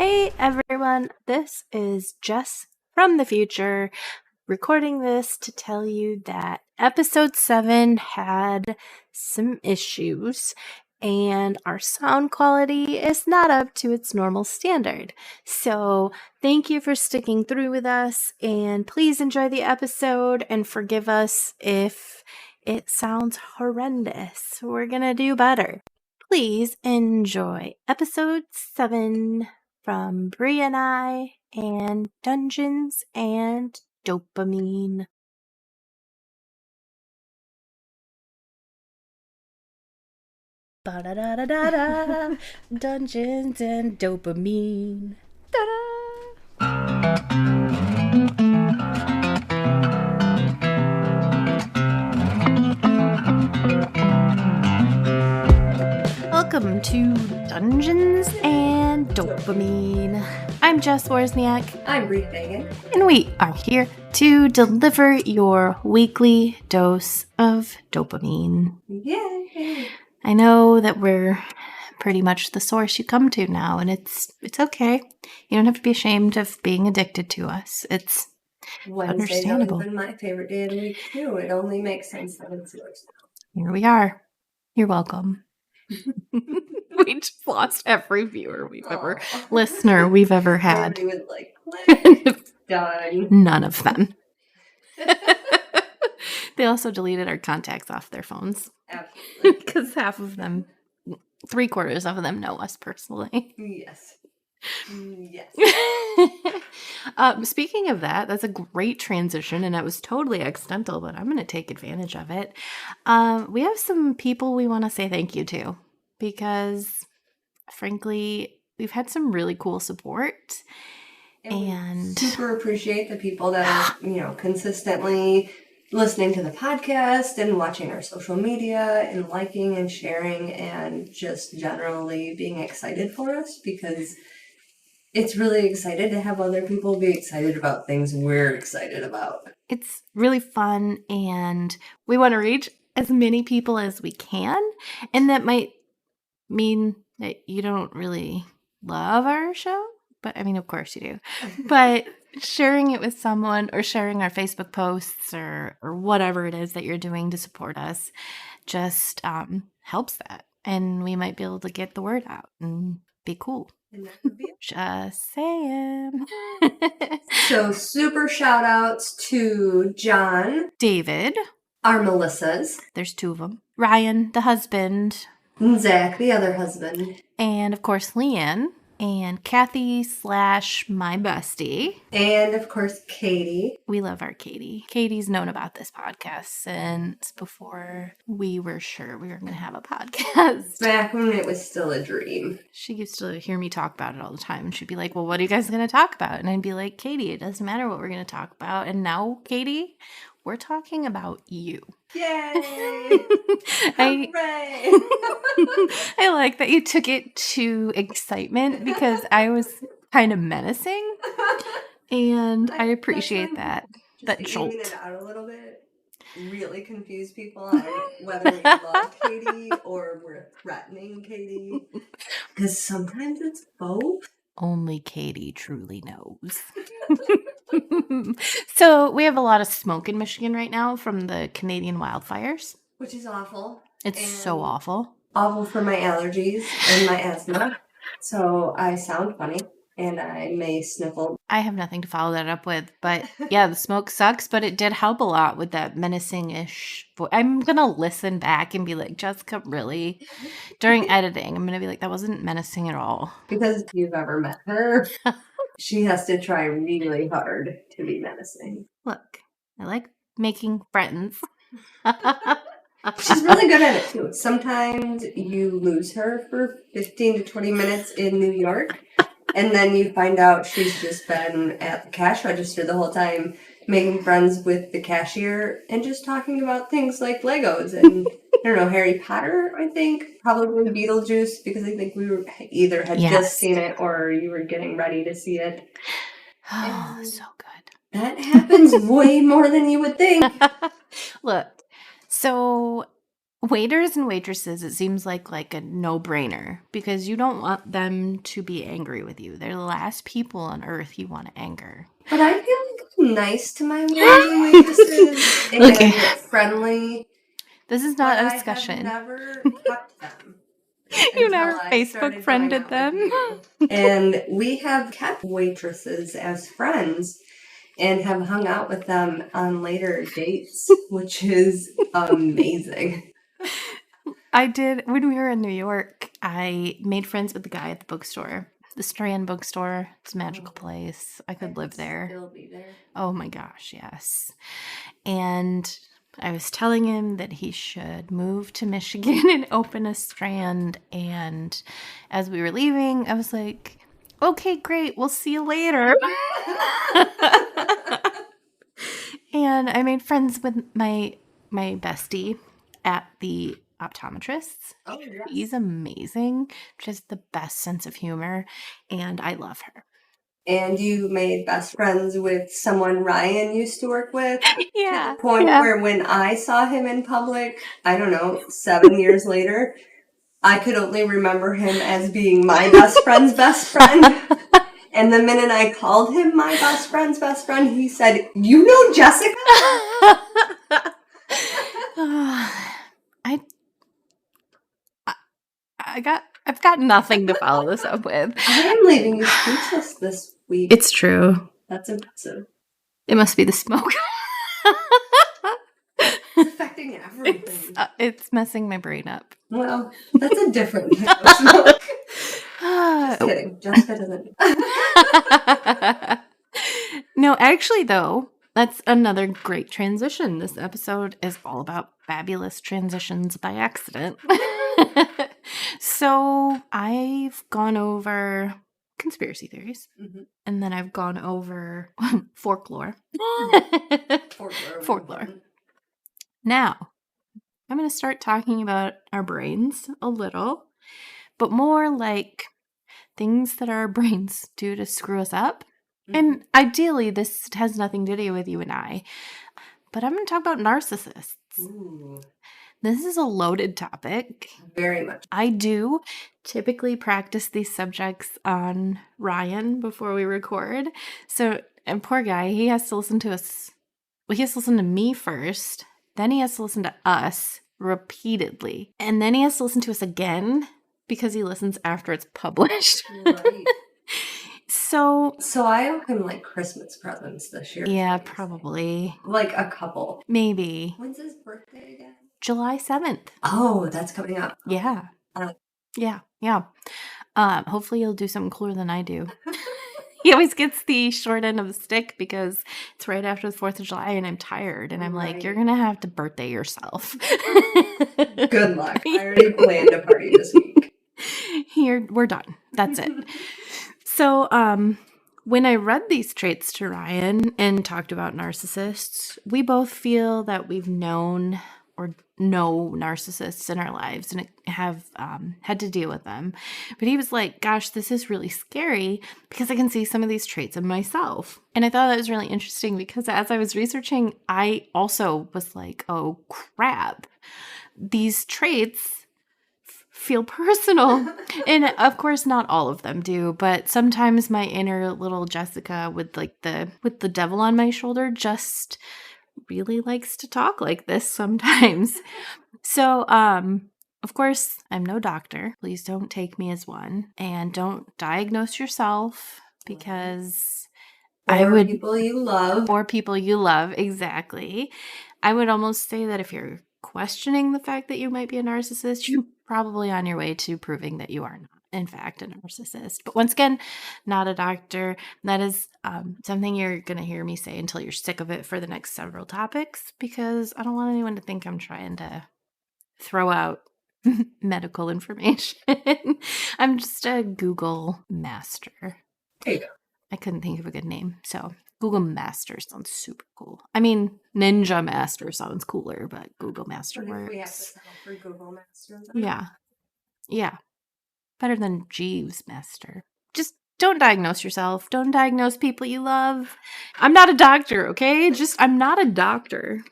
Hey everyone, this is Jess from the future, recording this to tell you that episode 7 had some issues and our sound quality is not up to its normal standard. So thank you for sticking through with us, and please enjoy the episode and forgive us if it sounds horrendous. We're gonna do better. Please enjoy episode 7 from Brie and I and Dungeons and Dopamine. Ba-da-da-da-da-da. Dungeons and Dopamine. Welcome to Dungeons and Dopamine. I'm Jess Wozniak. I'm Brie Fagan. And we are here to deliver your weekly dose of dopamine. Yay! I know that we're pretty much the source you come to now, and it's okay. You don't have to be ashamed of being addicted to us. It's Wednesday's understandable. always been my favorite day of the week too. It only makes sense that it's yours now. Here we are. You're welcome. We just lost every viewer listener we've ever had. Everybody was like, click, done. None of them. They also deleted our contacts off their phones. Absolutely. Because half of them, 3/4 of them know us personally. Yes. Yes. Speaking of that, that's a great transition, and it was totally accidental, but I'm going to take advantage of it. We have some people we want to say thank you to because, frankly, we've had some really cool support. And super appreciate the people that are, consistently listening to the podcast and watching our social media and liking and sharing and just generally being excited for us, because it's really excited to have other people be excited about things we're excited about. It's really fun, and we want to reach as many people as we can, and that might mean that you don't really love our show. But I mean, of course you do. But sharing it with someone or sharing our Facebook posts or whatever it is that you're doing to support us just helps that. And we might be able to get the word out and be cool. And that would be it. Just saying. So super shout outs to John, David, our Melissas, there's 2 of them, Ryan, the husband, and Zach, the other husband, and of course Leanne, and Kathy / my bestie. And of course, Katie. We love our Katie. Katie's known about this podcast since before we were sure we were going to have a podcast. Back when it was still a dream. She used to hear me talk about it all the time. And she'd be like, well, what are you guys going to talk about? And I'd be like, Katie, it doesn't matter what we're going to talk about. And now, Katie, we're talking about you. Yay! Hooray! I like that you took it to excitement because I was kind of menacing, and I appreciate that. That jolt. It out a little bit. Really confuse people on whether we love Katie or we're threatening Katie. Because sometimes it's both. Only Katie truly knows. So we have a lot of smoke in Michigan right now from the Canadian wildfires. Which is awful. It's so awful. Awful for my allergies and my asthma. So I sound funny and I may sniffle. I have nothing to follow that up with. But yeah, the smoke sucks, but it did help a lot with that menacing-ish voice. I'm going to listen back and be like, Jessica, really? During editing, I'm going to be like, that wasn't menacing at all. Because if you've ever met her, she has to try really hard to be menacing. Look, I like making friends. She's really good at it too. Sometimes you lose her for 15 to 20 minutes in New York, and then you find out she's just been at the cash register the whole time, making friends with the cashier and just talking about things like Legos and, I don't know, Harry Potter, I think. Probably Beetlejuice, because I think we were either had just seen it or you were getting ready to see it. Oh, so good. That happens way more than you would think. Look, so Waiters and waitresses, it seems like a no-brainer because you don't want them to be angry with you. They're the last people on earth you want to anger. But I feel like I'm nice to my waiters and waitresses and Okay. friendly. This is not but a discussion. I have never kept them. You until never I Facebook started friended going out them. with you. And we have kept waitresses as friends and have hung out with them on later dates, which is amazing. I did, when we were in New York, I made friends with the guy at the bookstore. The Strand bookstore. It's a magical place. I could live there. Still be there. Oh my gosh, yes. And I was telling him that he should move to Michigan and open a Strand. And as we were leaving, I was like, okay, great. We'll see you later. And I made friends with my bestie at the optometrist. Oh, yes. She's amazing. She has the best sense of humor, and I love her. And you made best friends with someone Ryan used to work with? Yeah. To the point where when I saw him in public, I don't know, 7 years later, I could only remember him as being my best friend's best friend. And the minute I called him my best friend's best friend, he said, "You know Jessica?" I've got nothing to follow this up with. I am leaving you speechless this week. It's true. That's impressive. It must be the smoke. It's affecting everything. It's messing my brain up. Well, that's a different type of smoke. Just kidding. Jessica doesn't. No, actually, though, that's another great transition. This episode is all about fabulous transitions by accident. So I've gone over conspiracy theories, and then I've gone over folklore. Folklore. Now, I'm going to start talking about our brains a little, but more like things that our brains do to screw us up. And ideally, this has nothing to do with you and I, but I'm going to talk about narcissists. Ooh. This is a loaded topic. Very much. I do typically practice these subjects on Ryan before we record. So, and poor guy, he has to listen to us. Well, he has to listen to me first. Then he has to listen to us repeatedly. And then he has to listen to us again because he listens after it's published. Right. So I owe him like Christmas presents this year. Yeah, probably. Like a couple. Maybe. When's his birthday again? July 7th. Oh, that's coming up. Yeah. Yeah. Hopefully you'll do something cooler than I do. He always gets the short end of the stick because it's right after the 4th of July and I'm tired. And I'm like, you're going to have to birthday yourself. Good luck. I already planned a party this week. We're done. That's it. So, when I read these traits to Ryan and talked about narcissists, we both feel that we've known or know narcissists in our lives and have had to deal with them. But he was like, gosh, this is really scary because I can see some of these traits in myself. And I thought that was really interesting because as I was researching, I also was like, oh, crap. These traits feel personal. And of course, not all of them do, but sometimes my inner little Jessica with the devil on my shoulder just really likes to talk like this sometimes. So, of course, I'm no doctor. Please don't take me as one. And don't diagnose yourself because or people you love. Or people you love, exactly. I would almost say that if you're questioning the fact that you might be a narcissist, you're probably on your way to proving that you are not, in fact, a narcissist. But once again, not a doctor. That is something you're going to hear me say until you're sick of it for the next several topics, because I don't want anyone to think I'm trying to throw out medical information. I'm just a Google master. There you go. I couldn't think of a good name, so Google Master sounds super cool. I mean, Ninja Master sounds cooler, but Google Master works. We have to settle for Google Master. Yeah. Better than Jeeves Master. Just Don't diagnose yourself. Don't diagnose people you love. I'm not a doctor, okay? I'm not a doctor.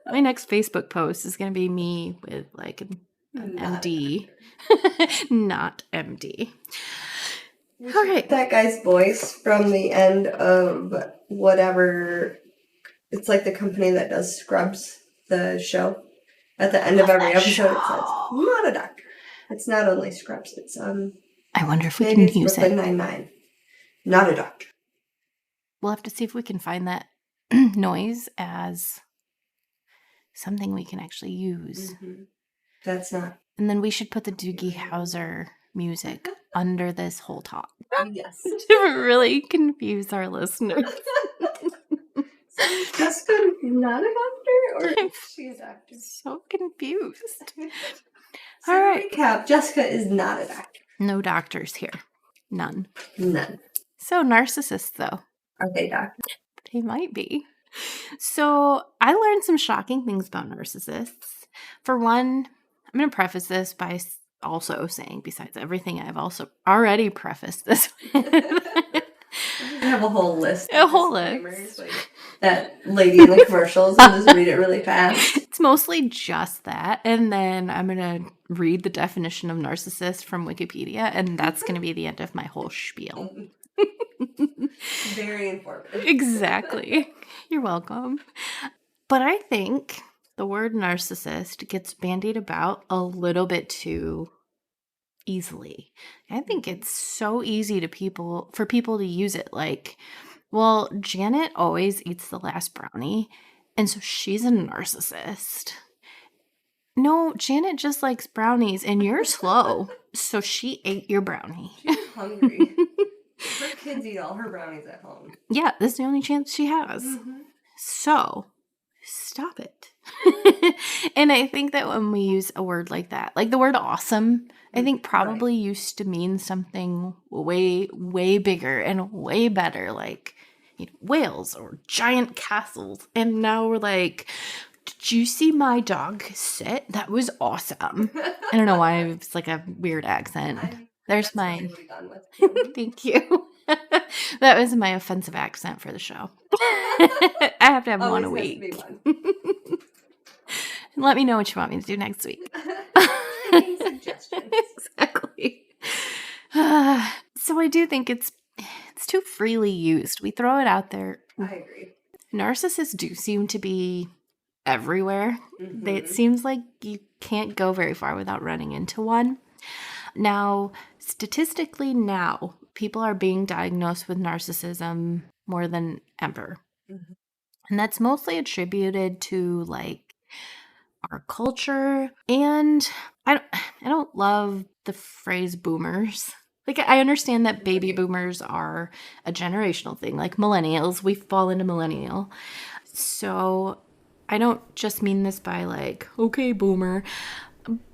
My next Facebook post is going to be me with like an MD. Not MD. All right. That guy's voice from the end of whatever. It's like the company that does Scrubs, the show. At the end of every episode, it says, "Not a doctor." It's not only Scrubs. It's I wonder if we maybe can it's use Brooklyn it. Nine-Nine. Not a doctor. We'll have to see if we can find that noise as something we can actually use. Mm-hmm. That's not. And then we should put the Doogie Howser music under this whole talk. Yes. To really confuse our listeners. Jessica not a doctor, or she's a doctor? So confused. So all right. Recap: Jessica is not a doctor. No doctors here. None. So narcissists, though. Are they doctors? They might be. So I learned some shocking things about narcissists. For one, I'm going to preface this by also saying, besides everything I've also already prefaced this with. I have a whole list. A whole list. Like that lady in the commercials, and just read it really fast. It's mostly just that. And then I'm going to read the definition of narcissist from Wikipedia, and that's going to be the end of my whole spiel. Very informative. Exactly. You're welcome. But I think the word narcissist gets bandied about a little bit too easily. I think it's so easy for people to use it like, well, Janet always eats the last brownie, and so she's a narcissist. No, Janet just likes brownies, and you're slow, so she ate your brownie. She's hungry. Her kids eat all her brownies at home. Yeah, this is the only chance she has. Mm-hmm. So, stop it. And I think that when we use a word like that, like the word awesome, I think probably used to mean something way, way bigger and way better, like whales or giant castles. And now we're like, did you see my dog sit? That was awesome. I don't know why it's like a weird accent. There's my... Thank you. That was my offensive accent for the show. I have to have one a week. Let me know what you want me to do next week. Taking suggestions. Exactly. So I do think it's too freely used. We throw it out there. I agree. Narcissists do seem to be everywhere. Mm-hmm. It seems like you can't go very far without running into one. Now, statistically people are being diagnosed with narcissism more than ever. Mm-hmm. And that's mostly attributed to like our culture. And I don't love the phrase boomers. Like, I understand that baby boomers are a generational thing. Like millennials, we fall into millennial. So I don't just mean this by like, okay, boomer.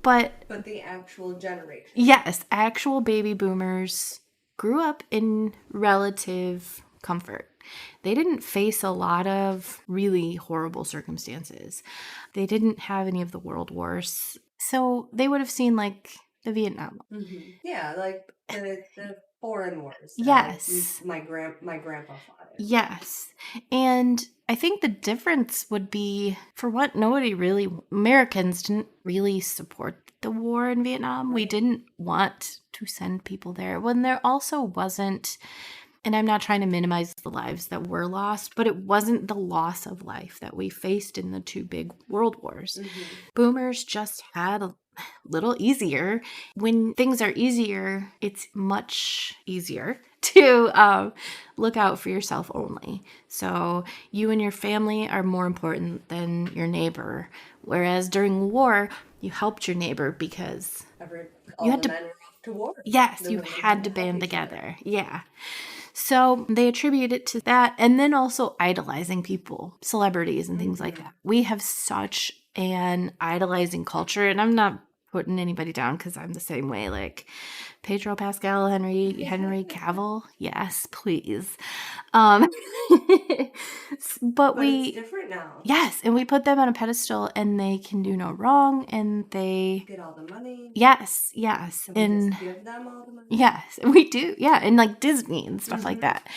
But the actual generation. Yes, actual baby boomers grew up in relative comfort. They didn't face a lot of really horrible circumstances. They didn't have any of the world wars. So they would have seen like the Vietnam. Mm-hmm. Yeah, like the foreign wars. Yes. My grandpa fought it. Yes. And I think the difference would be, for what, Americans didn't really support the war in Vietnam. Right. We didn't want to send people there when there also wasn't, and I'm not trying to minimize the lives that were lost, but it wasn't the loss of life that we faced in the two big world wars. Mm-hmm. Boomers just had a little easier. When things are easier, it's much easier to look out for yourself only. So you and your family are more important than your neighbor. Whereas during war, you helped your neighbor because you had to war. Yes, you had to band together. Yeah. So they attribute it to that, and then also idolizing people, celebrities and things like that. We have such an idolizing culture, and I'm not putting anybody down because I'm the same way. Like, Pedro Pascal, Henry Cavill. Yes, please. But it's different now. Yes, and we put them on a pedestal, and they can do no wrong, and they get all the money. Yes, and just give them all the money. Yes, we do. Yeah, and like Disney and stuff like that.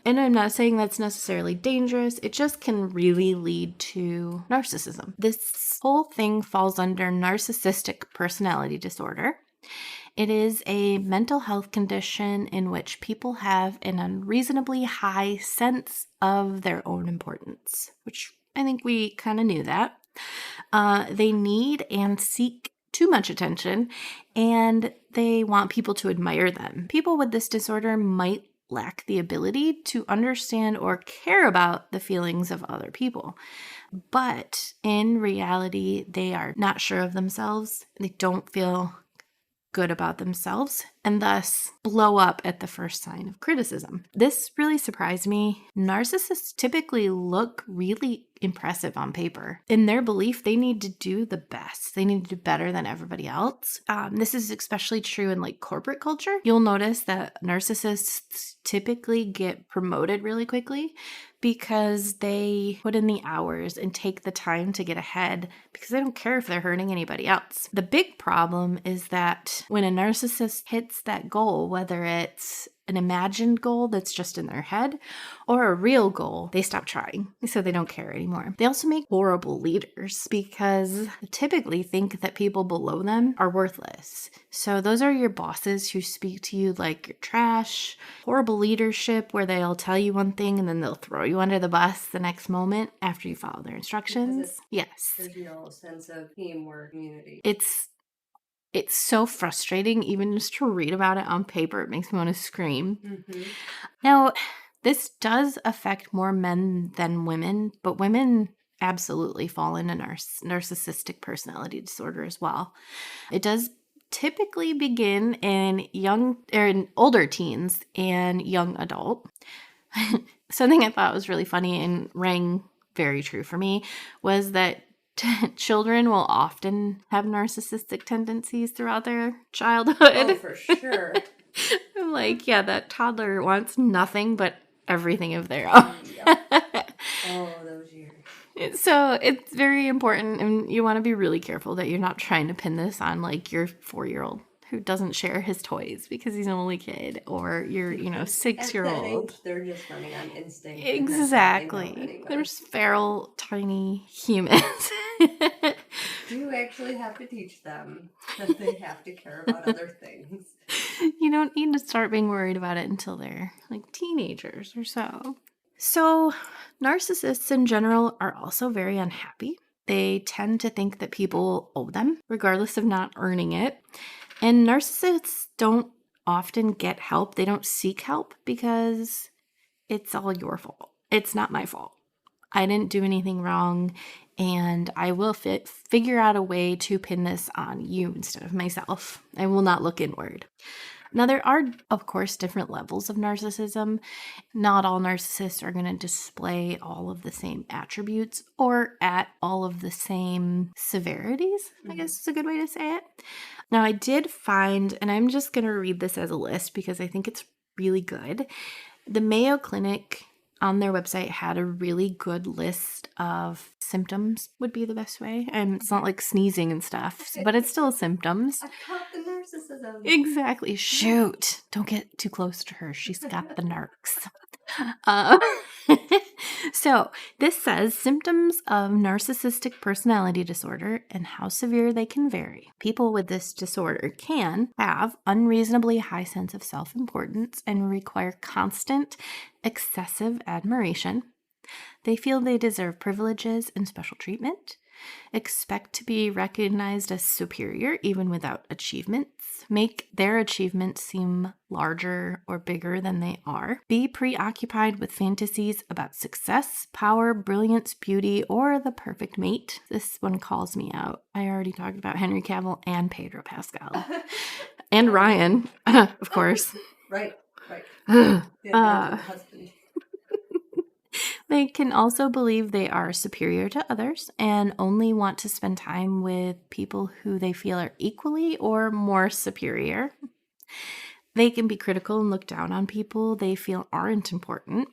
And I'm not saying that's necessarily dangerous. It just can really lead to narcissism. This whole thing falls under narcissistic personality disorder. It is a mental health condition in which people have an unreasonably high sense of their own importance, which I think we kind of knew that. They need and seek too much attention, and they want people to admire them. People with this disorder might lack the ability to understand or care about the feelings of other people. But in reality, they are not sure of themselves. They don't feel good about themselves and thus blow up at the first sign of criticism. This really surprised me. Narcissists typically look really impressive on paper. In their belief, they need to do the best. They need to do better than everybody else. This is especially true in like corporate culture. You'll notice that narcissists typically get promoted really quickly because they put in the hours and take the time to get ahead because they don't care if they're hurting anybody else. The big problem is that when a narcissist hits that goal, whether it's an imagined goal that's just in their head or a real goal, they stop trying. So they don't care anymore. They also make horrible leaders because they typically think that people below them are worthless. So those are your bosses who speak to you like you're trash. Horrible leadership where they'll tell you one thing and then they'll throw you under the bus the next moment after you follow their instructions. Yes. There's no sense of teamwork, community. It's so frustrating, even just to read about it on paper. It makes me want to scream. Now, this does affect more men than women, but women absolutely fall into narcissistic personality disorder as well. It does typically begin in in older teens and young adult. Something I thought was really funny and rang very true for me was that children will often have narcissistic tendencies throughout their childhood. Oh, for sure. I'm like, yeah, that toddler wants nothing but everything of their own. Oh, those years. So it's very important, and you want to be really careful that you're not trying to pin this on like your 4-year-old who doesn't share his toys because he's an only kid, or your 6-year-old. They're just running on instinct. Exactly. They're just feral, tiny humans. You actually have to teach them that they have to care about other things. You don't need to start being worried about it until they're like teenagers or so. So, narcissists in general are also very unhappy. They tend to think that people owe them, regardless of not earning it. And narcissists don't often get help. They don't seek help because it's all your fault. It's not my fault. I didn't do anything wrong, and I will figure out a way to pin this on you instead of myself. I will not look inward. Now, there are, of course, different levels of narcissism. Not all narcissists are going to display all of the same attributes or at all of the same severities, I guess is a good way to say it. Now, I did find, and I'm just going to read this as a list because I think it's really good. The Mayo Clinic on their website had a really good list of symptoms, would be the best way. And it's not like sneezing and stuff, but it's still symptoms. I caught the narcissism. Exactly. Shoot. Don't get too close to her. She's got the narcs. So this says symptoms of narcissistic personality disorder and how severe they can vary. People with this disorder can have unreasonably high sense of self-importance and require constant, excessive admiration. They feel they deserve privileges and special treatment, expect to be recognized as superior even without achievements, make their achievements seem larger or bigger than they are, be preoccupied with fantasies about success, power, brilliance, beauty, or the perfect mate. This one calls me out. I already talked about Henry Cavill and Pedro Pascal. And Ryan, of course. Right. Husband. They can also believe they are superior to others and only want to spend time with people who they feel are equally or more superior. They can be critical and look down on people they feel aren't important.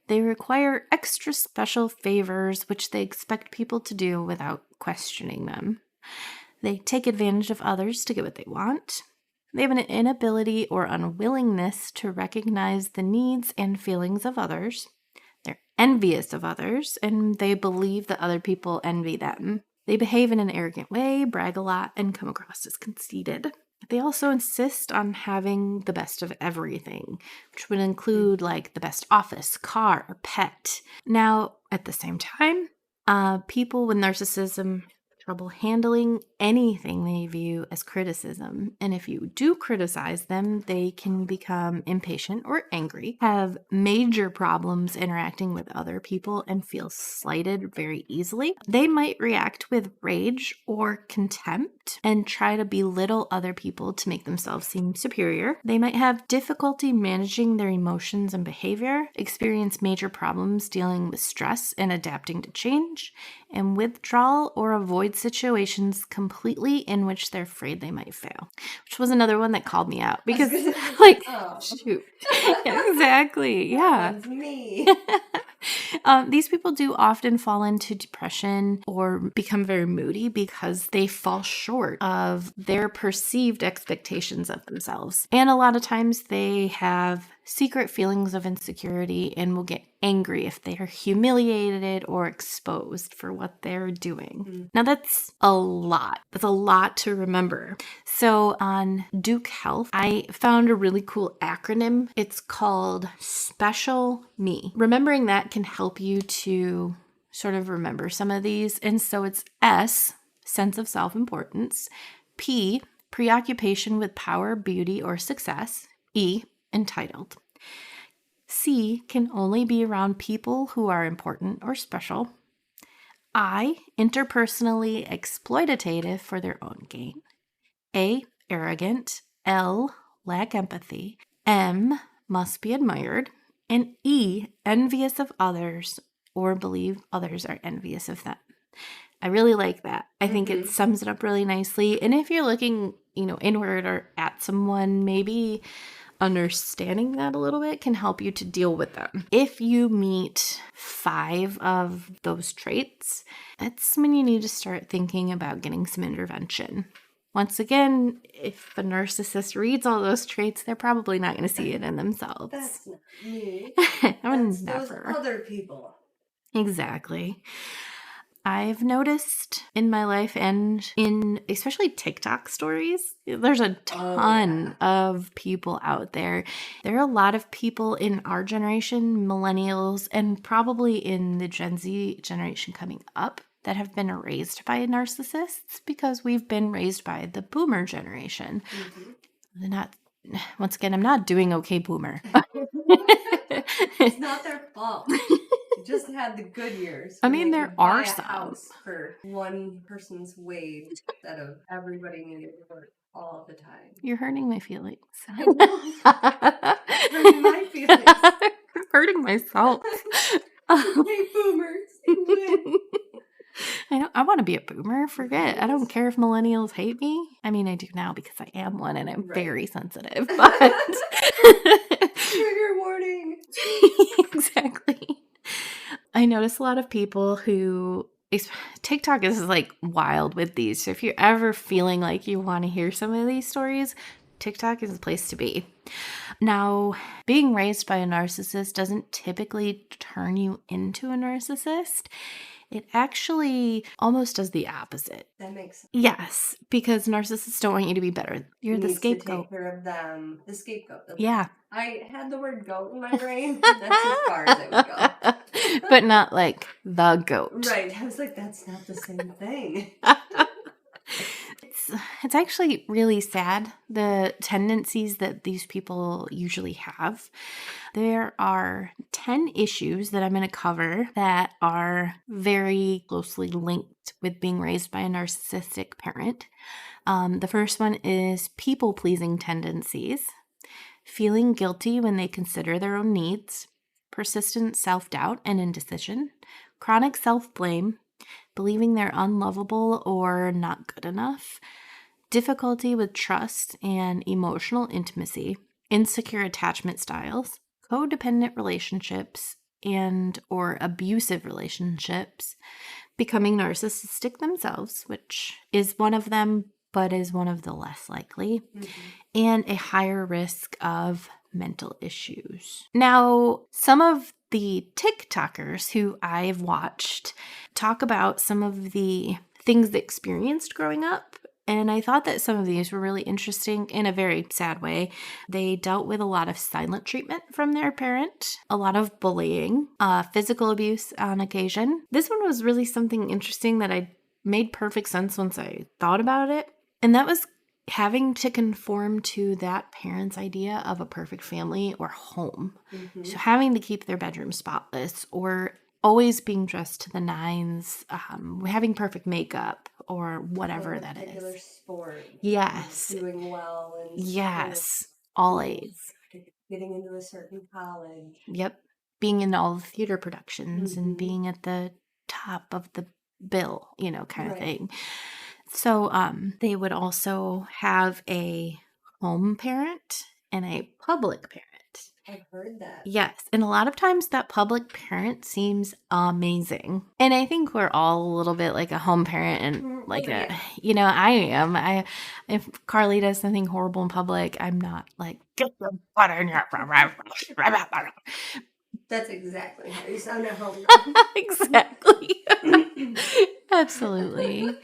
They require extra special favors, which they expect people to do without questioning them. They take advantage of others to get what they want. They have an inability or unwillingness to recognize the needs and feelings of others. They're envious of others, and they believe that other people envy them. They behave in an arrogant way, brag a lot, and come across as conceited. They also insist on having the best of everything, which would include like the best office, car, or pet. Now, at the same time, people with narcissism have trouble handling anything they view as criticism. And if you do criticize them, they can become impatient or angry, have major problems interacting with other people, and feel slighted very easily. They might react with rage or contempt and try to belittle other people to make themselves seem superior. They might have difficulty managing their emotions and behavior, experience major problems dealing with stress and adapting to change, and withdrawal or avoid situations completely in which they're afraid they might fail. Which was another one that called me out because, like, shoot. Yeah, exactly. Yeah. That one's me. These people do often fall into depression or become very moody because they fall short of their perceived expectations of themselves. And a lot of times they have secret feelings of insecurity and will get angry if they are humiliated or exposed for what they're doing. Now that's a lot. That's a lot to remember. So on Duke Health, I found a really cool acronym. It's called Special Me. Remembering that can help you to sort of remember some of these. And so it's S, sense of self-importance, P, preoccupation with power, beauty, or success, E, entitled. C, can only be around people who are important or special. I, interpersonally exploitative for their own gain. A, arrogant. L, lack empathy. M, must be admired. And E, envious of others or believe others are envious of them. I really like that. I think it sums it up really nicely. And if you're looking, inward or at someone, maybe understanding that a little bit can help you to deal with them. If you meet 5 of those traits, that's when you need to start thinking about getting some intervention. Once again, if a narcissist reads all those traits, they're probably not going to see it in themselves. That's not me. That's those other people. Exactly. I've noticed in my life and in especially TikTok stories, there's a ton of people out there. There are a lot of people in our generation, millennials, and probably in the Gen Z generation coming up that have been raised by narcissists because we've been raised by the boomer generation. Once again, I'm not doing okay, boomer. It's not their fault. Just had the good years. I mean, there are some. House for one person's wage instead of everybody needing to work all the time. You're hurting my feelings. Hurting my feelings. Hurting myself. Hey, boomers. I want to be a boomer. Forget. I don't care if millennials hate me. I mean, I do now because I am one and I'm very sensitive. But trigger warning. Exactly. I notice a lot of people who TikTok is like wild with these. So if you're ever feeling like you want to hear some of these stories, TikTok is the place to be. Now, being raised by a narcissist doesn't typically turn you into a narcissist. It actually almost does the opposite. That makes sense. Yes, because narcissists don't want you to be better. You're the scapegoat. To take care of them. The scapegoat. Yeah. I had the word goat in my brain. That's as far as it would go. But not like the goat. Right. I was like, that's not the same thing. It's actually really sad, the tendencies that these people usually have. There are 10 issues that I'm going to cover that are very closely linked with being raised by a narcissistic parent. The first one is people-pleasing tendencies, feeling guilty when they consider their own needs, persistent self-doubt and indecision, chronic self-blame, believing they're unlovable or not good enough, difficulty with trust and emotional intimacy, insecure attachment styles, codependent relationships, and or abusive relationships, becoming narcissistic themselves, which is one of them, but is one of the less likely, and a higher risk of mental issues. Now, some of the TikTokers who I've watched talk about some of the things they experienced growing up. And I thought that some of these were really interesting in a very sad way. They dealt with a lot of silent treatment from their parent, a lot of bullying, physical abuse on occasion. This one was really something interesting that I made perfect sense once I thought about it. And that was having to conform to that parent's idea of a perfect family or home. So having to keep their bedroom spotless or always being dressed to the nines, having perfect makeup or whatever that particular is. sport. Yes. Doing well and Yes. All A's. getting into a certain college. Yep. Being in all the theater productions and being at the top of the bill, kind of thing. So they would also have a home parent and a public parent. I've heard that. Yes. And a lot of times that public parent seems amazing. And I think we're all a little bit like a home parent and like I am. If Carly does something horrible in public, I'm not like, get your butt in here. That's exactly how you sound at home. Exactly. Absolutely.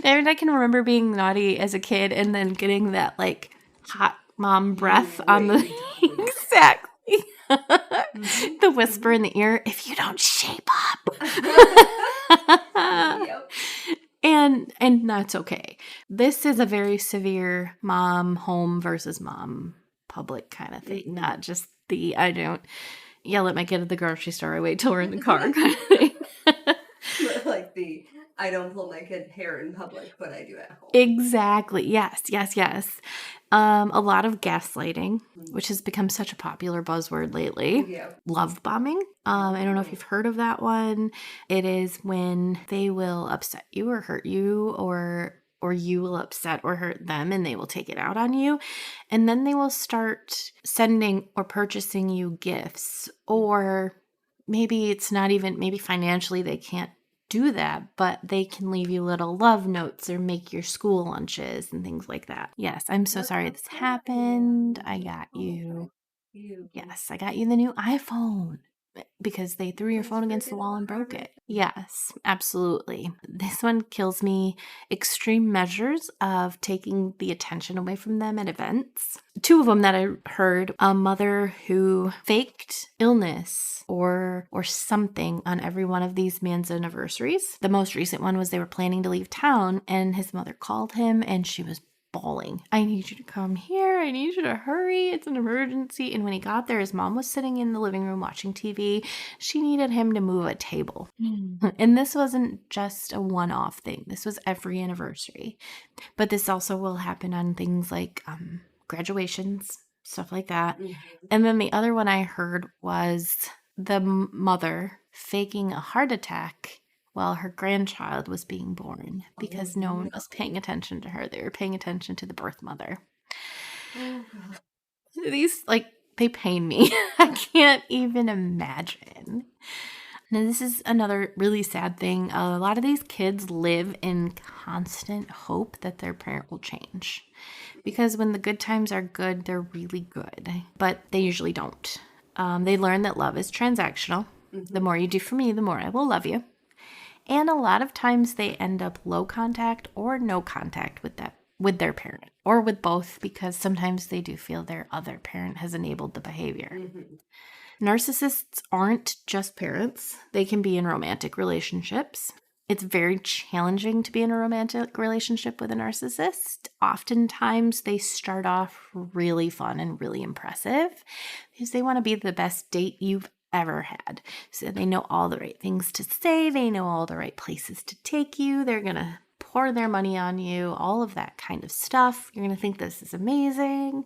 And I can remember being naughty as a kid and then getting that like hot mom breath on the exactly. The whisper in the ear, if you don't shape up. Yep. And that's okay. This is a very severe mom home versus mom public kind of thing, not just the I don't yell at my kid at the grocery store, I wait till we're in the car kind of thing. Like the I don't pull my kid hair in public, but I do at home. Exactly. Yes. A lot of gaslighting, which has become such a popular buzzword lately. Yeah. Love bombing. I don't know if you've heard of that one. It is when they will upset you or hurt you or you will upset or hurt them and they will take it out on you. And then they will start sending or purchasing you gifts, or maybe it's not even, maybe financially they can't do that, but they can leave you little love notes or make your school lunches and things like that. Yes, I'm so sorry this happened. I got you. Yes, I got you the new iPhone because they threw your phone against the wall and broke it. Yes, absolutely. This one kills me. Extreme measures of taking the attention away from them at events. Two of them that I heard, a mother who faked illness or something on every one of these man's anniversaries. The most recent one was they were planning to leave town and his mother called him and she was bawling. I need you to come here. I need you to hurry. It's an emergency. And when he got there, his mom was sitting in the living room watching TV. She needed him to move a table. And this wasn't just a one-off thing. This was every anniversary. But this also will happen on things like graduations, stuff like that. And then the other one I heard was the mother faking a heart attack while her grandchild was being born because no one was paying attention to her. They were paying attention to the birth mother. These, they pain me. I can't even imagine. Now, this is another really sad thing. A lot of these kids live in constant hope that their parent will change. Because when the good times are good, they're really good. But they usually don't. They learn that love is transactional. The more you do for me, the more I will love you. And a lot of times they end up low contact or no contact with their parent, or with both, because sometimes they do feel their other parent has enabled the behavior. Narcissists aren't just parents. They can be in romantic relationships. It's very challenging to be in a romantic relationship with a narcissist. Oftentimes they start off really fun and really impressive because they want to be the best date you've ever had. So they know all the right things to say. They know all the right places to take you. They're going to pour their money on you, all of that kind of stuff. You're going to think this is amazing.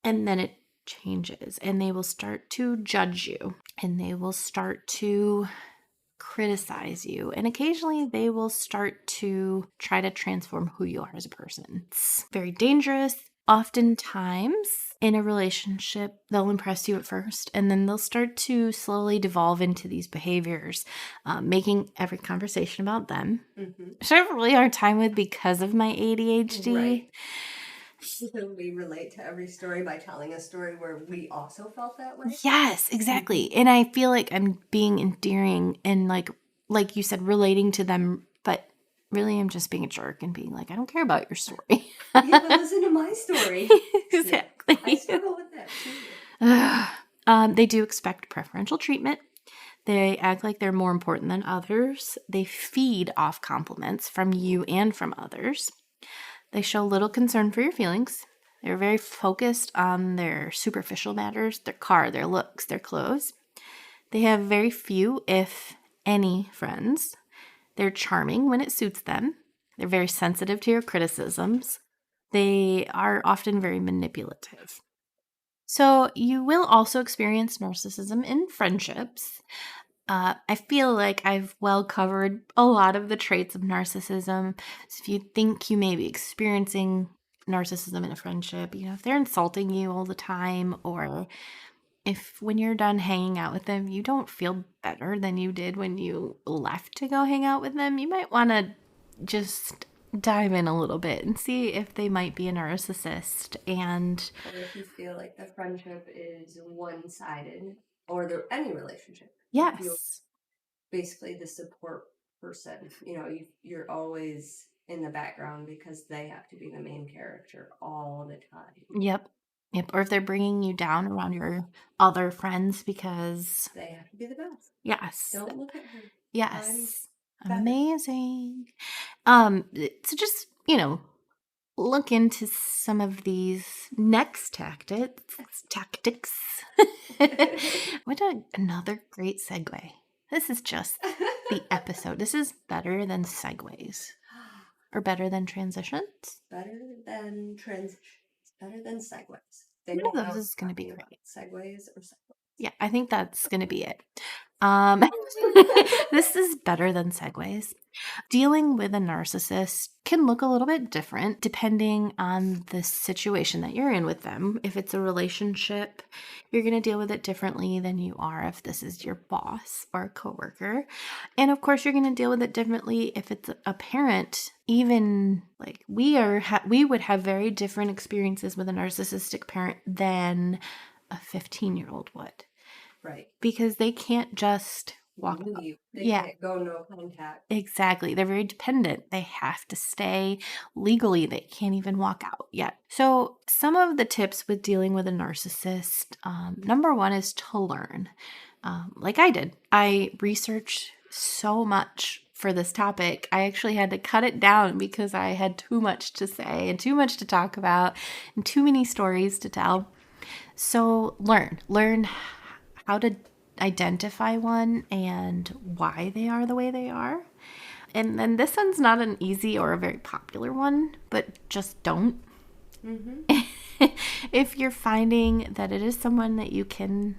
And then it changes and they will start to judge you and they will start to criticize you, and occasionally they will start to try to transform who you are as a person. It's very dangerous. Oftentimes in a relationship, they'll impress you at first, and then they'll start to slowly devolve into these behaviors, making every conversation about them. Which I have a really hard time with because of my ADHD. Right. So we relate to every story by telling a story where we also felt that way. Yes, exactly. And I feel like I'm being endearing and like you said, relating to them, but really I'm just being a jerk and being like, I don't care about your story. Yeah, but listen to my story. Exactly. Yeah, I struggle with that too. They do expect preferential treatment. They act like they're more important than others. They feed off compliments from you and from others. They show little concern for your feelings. They're very focused on their superficial matters, their car, their looks, their clothes. They have very few, if any, friends. They're charming when it suits them. They're very sensitive to your criticisms. They are often very manipulative. So you will also experience narcissism in friendships. I feel like I've well covered a lot of the traits of narcissism. So if you think you may be experiencing narcissism in a friendship, if they're insulting you all the time, or if when you're done hanging out with them, you don't feel better than you did when you left to go hang out with them, you might want to just dive in a little bit and see if they might be a narcissist. And or if you feel like the friendship is one-sided, or any relationship. yes, Basically the support person. You're always in the background because they have to be the main character all the time. Yep. Or if they're bringing you down around your other friends because they have to be the best. Yes. Don't look at her. Yes. I'm better. amazing. So just, look into some of these next tactics. What another great segue. This is just the episode. This is better than segues. Or better than transitions? Better than transitions. Better than segues. One of those is going to be great. Segues or segues. Yeah, I think that's going to be it. This is better than segues. Dealing with a narcissist can look a little bit different depending on the situation that you're in with them. If it's a relationship, you're going to deal with it differently than you are if this is your boss or a coworker. And of course, you're going to deal with it differently if it's a parent. Even like we would have very different experiences with a narcissistic parent than a 15-year-old would. Right. Because they can't just walk out. They can't go no contact. Exactly. They're very dependent. They have to stay legally. They can't even walk out yet. So some of the tips with dealing with a narcissist, number one is to learn. Like I did. I researched so much for this topic. I actually had to cut it down because I had too much to say and too much to talk about and too many stories to tell. So learn how to identify one and why they are the way they are. And then this one's not an easy or a very popular one, but just don't. Mm-hmm. If you're finding that it is someone that you can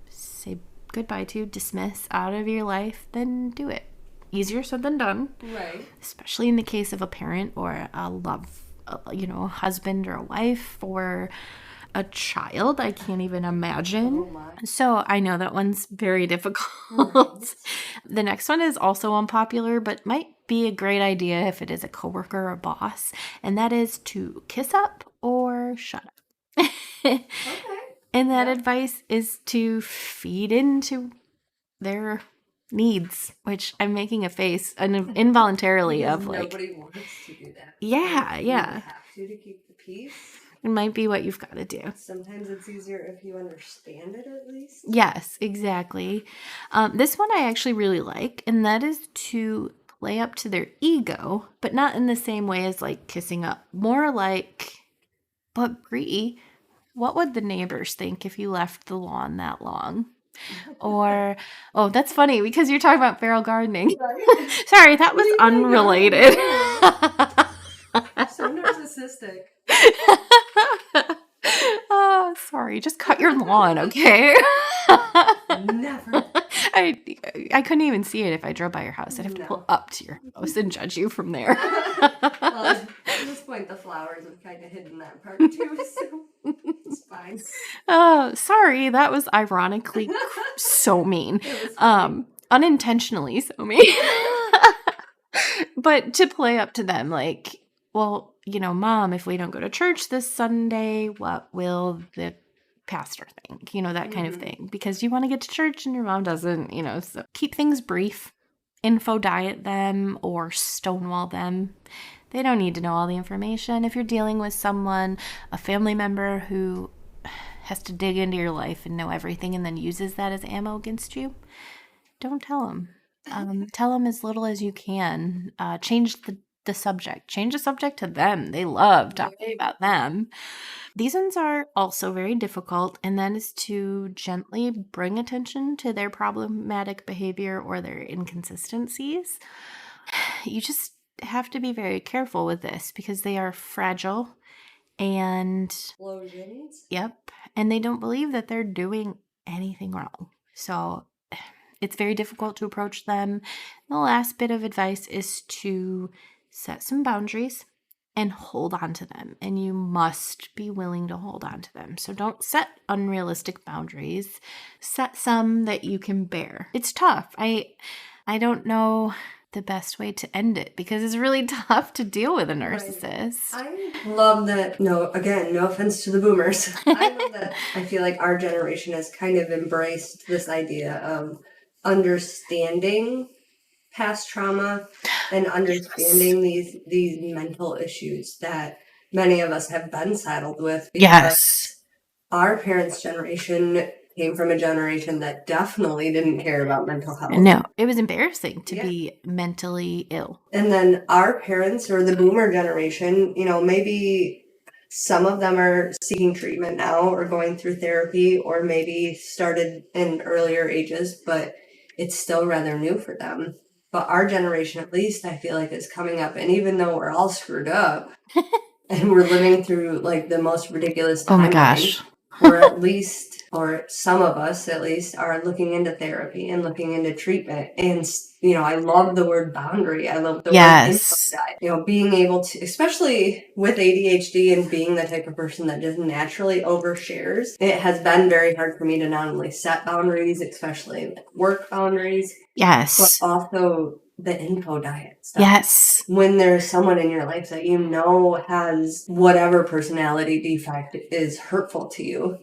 say goodbye to, dismiss out of your life, then do it. Easier said than done. Right. Especially in the case of a parent or a husband or a wife or a child. I can't even imagine. So I know that one's very difficult. Right. The next one is also unpopular, but might be a great idea if it is a coworker or a boss, and that is to kiss up or shut up. Okay. And that advice is to feed into their needs, which I'm making a face involuntarily of like. Nobody wants to do that. Yeah. You have to keep the peace. It might be what you've got to do. Sometimes it's easier if you understand it at least. Yes, exactly. This one I actually really like, and that is to play up to their ego, but not in the same way as like kissing up. More like, but Brie, what would the neighbors think if you left the lawn that long? Or, oh, that's funny because you're talking about feral gardening. Right. Sorry, that was unrelated. So narcissistic. Oh, sorry. Just cut your lawn, okay? Never. I couldn't even see it if I drove by your house. I'd have to pull up to your house and judge you from there. Well, at this point, the flowers have kind of hidden that part too, so it's fine. Oh, sorry. That was ironically so mean. Unintentionally so mean. But to play up to them, like, well, Mom, if we don't go to church this Sunday, what will the pastor think? That kind of thing. Because you want to get to church and your mom doesn't, so keep things brief. Info diet them or stonewall them. They don't need to know all the information. If you're dealing with someone, a family member who has to dig into your life and know everything and then uses that as ammo against you, don't tell them. Tell them as little as you can. Change the subject. Change the subject to them. They love talking about them. These ones are also very difficult, and that is to gently bring attention to their problematic behavior or their inconsistencies. You just have to be very careful with this because they are fragile and Explosions. Yep. And they don't believe that they're doing anything wrong. So it's very difficult to approach them. The last bit of advice is to set some boundaries and hold on to them. And you must be willing to hold on to them. So don't set unrealistic boundaries. Set some that you can bear. It's tough. I don't know the best way to end it because it's really tough to deal with a narcissist. Right. I love that. No offense to the boomers. I love that. I feel like our generation has kind of embraced this idea of understanding past trauma and understanding these mental issues that many of us have been saddled with. Yes. Our parents' generation came from a generation that definitely didn't care about mental health. No, it was embarrassing to be mentally ill. And then our parents or the boomer generation, maybe some of them are seeking treatment now or going through therapy or maybe started in earlier ages, but it's still rather new for them. But our generation, at least, I feel like is coming up. And even though we're all screwed up and we're living through like the most ridiculous timeline, oh my gosh. or some of us at least, are looking into therapy and looking into treatment. And, I love the word boundary. I love the word info diet. Being able to, especially with ADHD and being the type of person that just naturally overshares, it has been very hard for me to not only set boundaries, especially work boundaries. Yes. But also the info diet stuff. Yes. When there's someone in your life that has whatever personality defect is hurtful to you,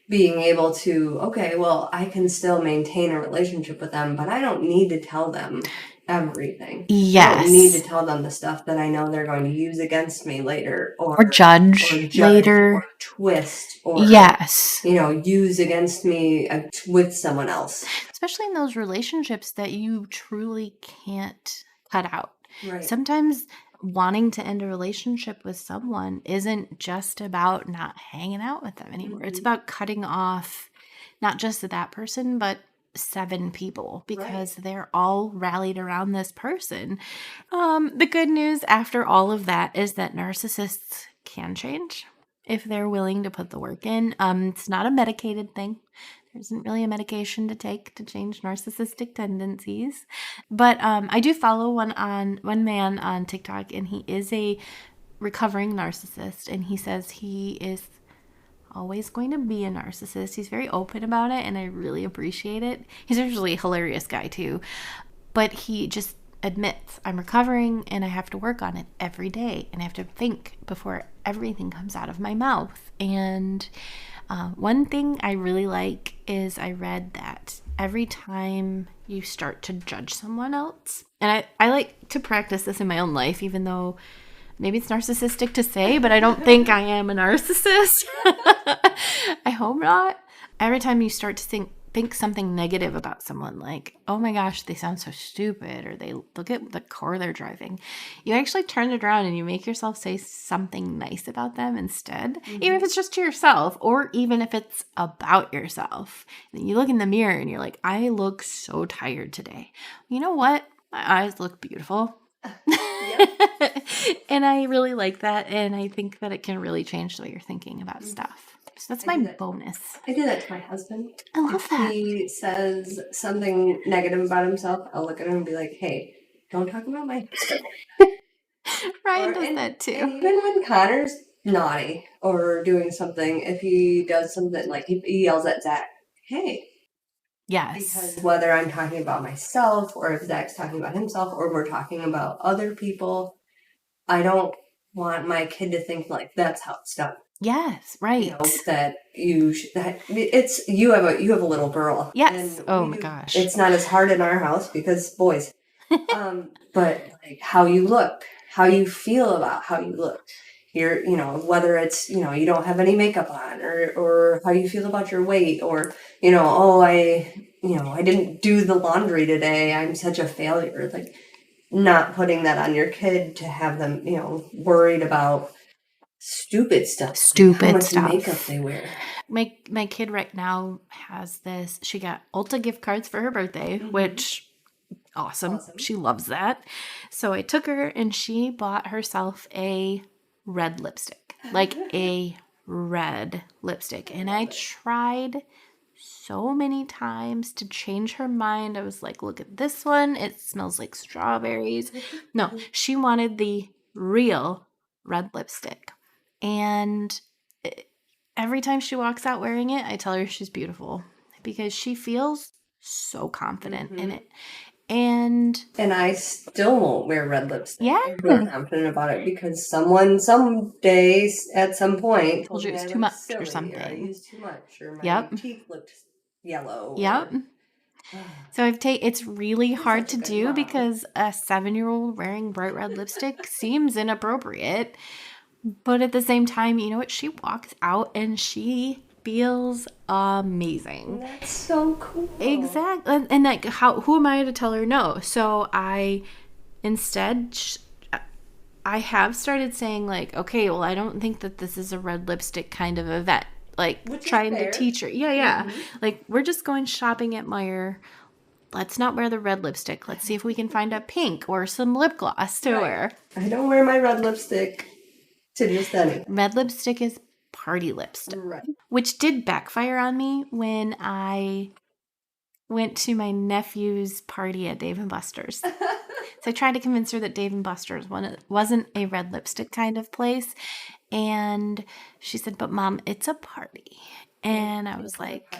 being able to, okay, well, I can still maintain a relationship with them, but I don't need to tell them everything. Yes. I don't need to tell them the stuff that I know they're going to use against me later or judge later or twist or use against me with someone else. Especially in those relationships that you truly can't cut out. Right. Sometimes wanting to end a relationship with someone isn't just about not hanging out with them anymore. Mm-hmm. It's about cutting off not just that person, but 7 people because they're all rallied around this person. The good news after all of that is that narcissists can change if they're willing to put the work in. It's not a medicated thing. There isn't really a medication to take to change narcissistic tendencies. But I do follow one man on TikTok, and he is a recovering narcissist, and he says he is always going to be a narcissist. He's very open about it, and I really appreciate it. He's actually a hilarious guy, too. But he just admits, I'm recovering, and I have to work on it every day, and I have to think before everything comes out of my mouth. And one thing I really like is I read that every time you start to judge someone else, and I like to practice this in my own life, even though maybe it's narcissistic to say, but I don't think I am a narcissist. I hope not. Every time you start to think something negative about someone, like, oh my gosh, they sound so stupid, or they look at the car they're driving, you actually turn it around and you make yourself say something nice about them instead, even if it's just to yourself, or even if it's about yourself. And you look in the mirror and you're like, I look so tired today. You know what? My eyes look beautiful. And I really like that, and I think that it can really change the way you're thinking about stuff. So that's I do my that. bonus. I do that to my husband. I love If that. he says something negative about himself, I'll look at him and be like, hey, don't talk about my husband. Ryan does that too. And even when Connor's naughty or doing something, if he does something, like he yells at Zach, hey. Yes. Because whether I'm talking about myself or if Zach's talking about himself or we're talking about other people, I don't want my kid to think like that's how it's done. Yes, right. You know, that you should, that it's you have a little girl. Yes. And oh my gosh. It's not as hard in our house because boys. But like how you look, how you feel about how you look. You're, whether it's, you don't have any makeup on or how you feel about your weight or, I didn't do the laundry today. I'm such a failure. Like not putting that on your kid to have them, worried about stupid stuff. Like how much makeup they wear. My kid right now has this. She got Ulta gift cards for her birthday, which awesome. She loves that. So I took her and she bought herself a red lipstick, like a red lipstick. And I tried so many times to change her mind. I was like, look at this one. It smells like strawberries. No, she wanted the real red lipstick. And every time she walks out wearing it, I tell her she's beautiful because she feels so confident in it. And I still won't wear red lipstick. Yeah. I'm very confident about it because someone some days at some point told you it was too much or something. Or I used too much or my teeth looked yellow. Yep. So it's really hard to do because a 7-year-old wearing bright red lipstick seems inappropriate. But at the same time, you know what? She walks out and she feels amazing. That's so cool. Exactly. And like, who am I to tell her no? So I have started saying like, okay, well, I don't think that this is a red lipstick kind of event. Like trying to teach her. Yeah. Like we're just going shopping at Meijer. Let's not wear the red lipstick. Let's see if we can find a pink or some lip gloss to wear. I don't wear my red lipstick to just anything. Red lipstick is party lipstick. Right. Which did backfire on me when I went to my nephew's party at Dave & Buster's. So I tried to convince her that Dave & Buster's wasn't a red lipstick kind of place. And she said, but Mom, it's a party. And I was like,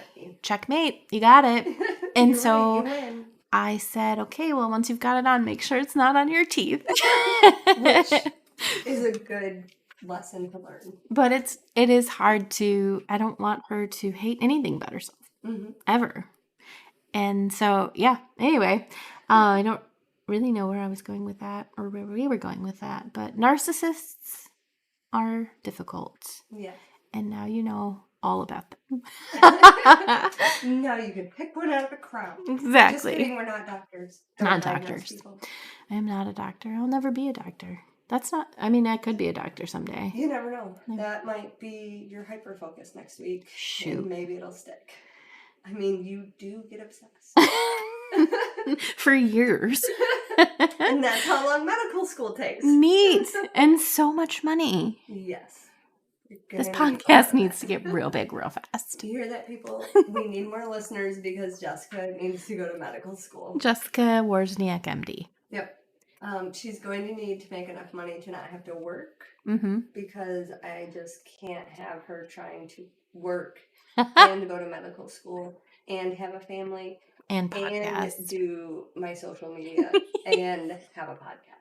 checkmate, you got it. And so I said, okay, well, once you've got it on, make sure it's not on your teeth. Which is a good lesson to learn. But it is hard to, I don't want her to hate anything but herself. Ever. And so, yeah, anyway, I don't really know where I was going with that or where we were going with that, but narcissists are difficult. Yeah. And now you know all about them. Now you can pick one out of the crowd. Exactly. Just kidding, we're not doctors. Not doctors. I am not a doctor. I'll never be a doctor. I could be a doctor someday. You never know. That might be your hyper focus next week. Shoot. And maybe it'll stick. I mean, you do get obsessed. For years. And that's how long medical school takes. Neat. And so much money. Yes. This podcast needs to get real big real fast. Do you hear that, people? We need more listeners because Jessica needs to go to medical school. Jessica Wozniak, MD. Yep. She's going to need to make enough money to not have to work. Because I just can't have her trying to work and go to medical school and have a family and podcast and do my social media and have a podcast.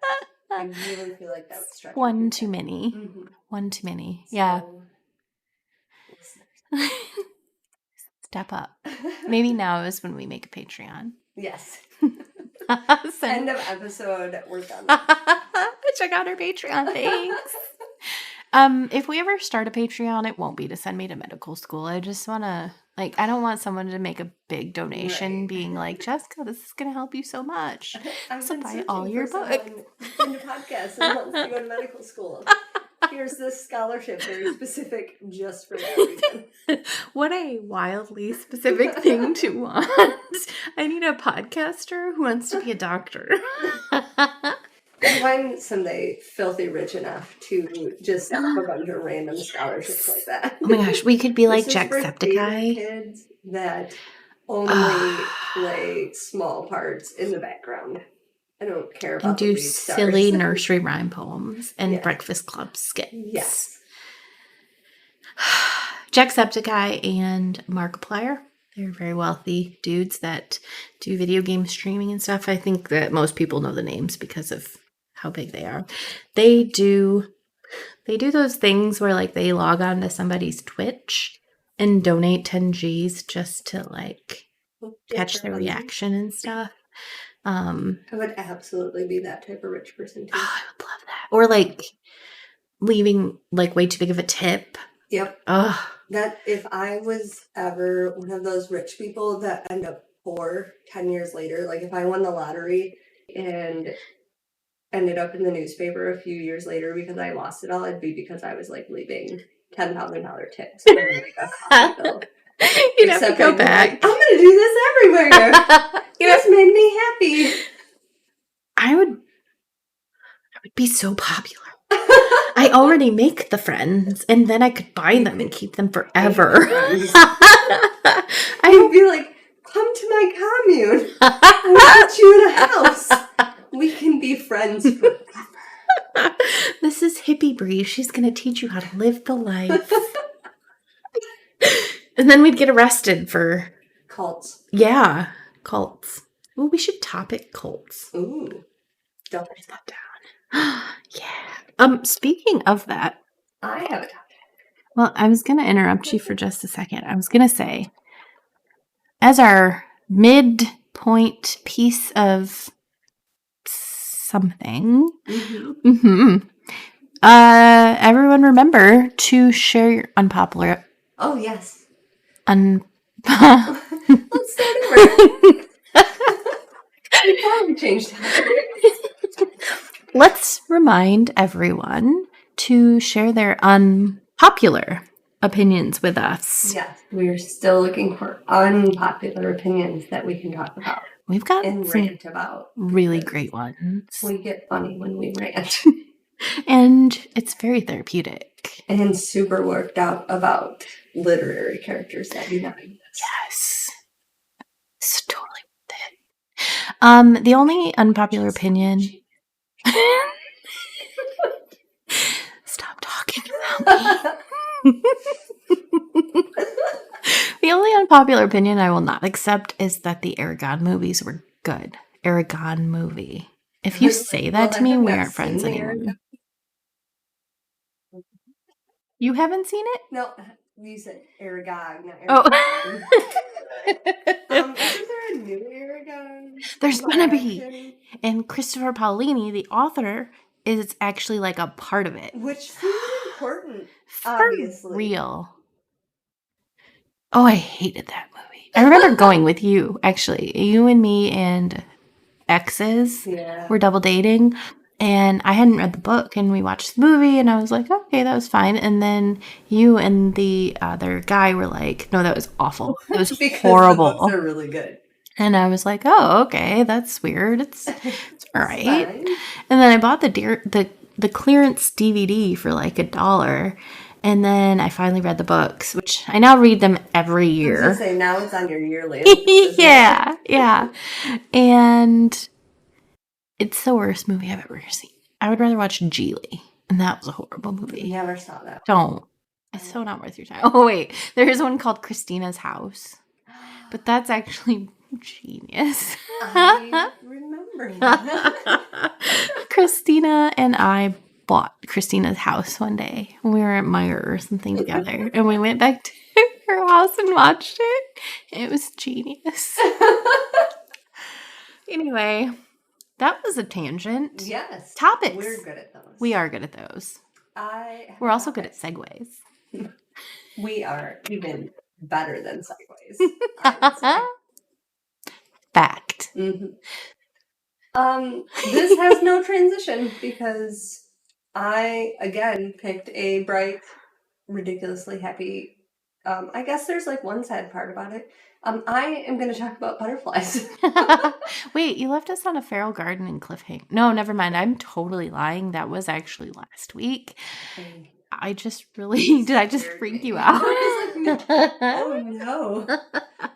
I really feel like that would stretch one too many. One too many. Yeah. Step up. Maybe now is when we make a Patreon. Yes. End of episode. We're done. Check out our Patreon. Thanks. If we ever start a Patreon, it won't be to send me to medical school. I just want to, I don't want someone to make a big donation being like, Jessica, this is going to help you so much. So buy all your books. Into podcasts and wants to go to medical school. Here's this scholarship, very specific, just for that reason. What a wildly specific thing to want. I need a podcaster who wants to be a doctor. And I'm someday filthy rich enough to just have a bunch of random scholarships like that. Oh my gosh, we could be like This is for theater Jacksepticeye. kids that only play small parts in the background. I don't care And about the do lead silly stars. nursery rhyme poems and Yes. Breakfast Club skits. Yes. Jacksepticeye and Markiplier. They're very wealthy dudes that do video game streaming and stuff. I think that most people know the names because of how big they are. They do those things where like they log on to somebody's Twitch and donate 10 G's just to like catch their reaction and stuff. I would absolutely be that type of rich person too. Oh, I would love that. Or like leaving like way too big of a tip. Yep. Ugh. That if I was ever one of those rich people that end up poor 10 years later, like if I won the lottery and ended up in the newspaper a few years later because I lost it all, it'd be because I was like leaving $10,000 tips on like a coffee bill. You'd have to go back. Like, I'm gonna do this everywhere. This made me happy. I would be so popular. I already make the friends, and then I could buy them and keep them forever. I'd be like, come to my commune. I'll put you in a house. We can be friends forever. This is Hippie Bree. She's going to teach you how to live the life. And then we'd get arrested for... cults. Yeah, cults. Well, we should topic cults. Ooh. Don't write that down. Yeah. Speaking of that... I have a topic. Well, I was going to interrupt you for just a second. I was going to say, as our midpoint piece of something, everyone remember to share your unpopular... Oh, yes. Let's start over. Before we change topic. Let's remind everyone to share their unpopular opinions with us. Yes, we're still looking for unpopular opinions that we can talk about. We've got and rant about. Really great ones. We get funny when we rant. And it's very therapeutic. And super worked out about literary characters that do not exist. Yes. It's totally worth it. The only unpopular opinion... Stop talking about me. The only unpopular opinion I will not accept is that the Aragon movies were good. Aragon movie. If you say that to me, we aren't friends anymore. You haven't seen it? No, you said Aragon, not Aragon. Isn't there a new Aragon? There's gonna be. And Christopher Paolini, the author, is actually like a part of it. Which seems important, obviously. Real. Oh, I hated that movie. I remember going with you, actually. You and me and exes were double dating. And I hadn't read the book, and we watched the movie, and I was like, okay, that was fine. And then you and the other guy were like, no, that was awful. It was horrible. The books are really good. And I was like, oh, okay, that's weird. It's all right. Fine. And then I bought the clearance DVD for like $1. And then I finally read the books, which I now read them every year. I was gonna say, now it's on your yearly list. Yeah. And it's the worst movie I've ever seen. I would rather watch Geely, and that was a horrible movie. Never saw that. Don't. It's so not worth your time. Oh, wait. There is one called Christina's House, but that's actually genius. I remember that. Christina and I bought Christina's house one day when we were at Meyer or something together, and we went back to her house and watched it. It was genius. Anyway, that was a tangent. Yes. Topics. We're good at those. We are good at those. We're also good at segues. We are even better than segues. Fact. Mm-hmm. This has no transition because I, again, picked a bright, ridiculously happy I guess there's like one sad part about it. I am going to talk about butterflies. Wait, you left us on a feral garden in cliffhanger. No, never mind. I'm totally lying. That was actually last week. I just really did. I just Scared freak me. you out. I was like, oh no.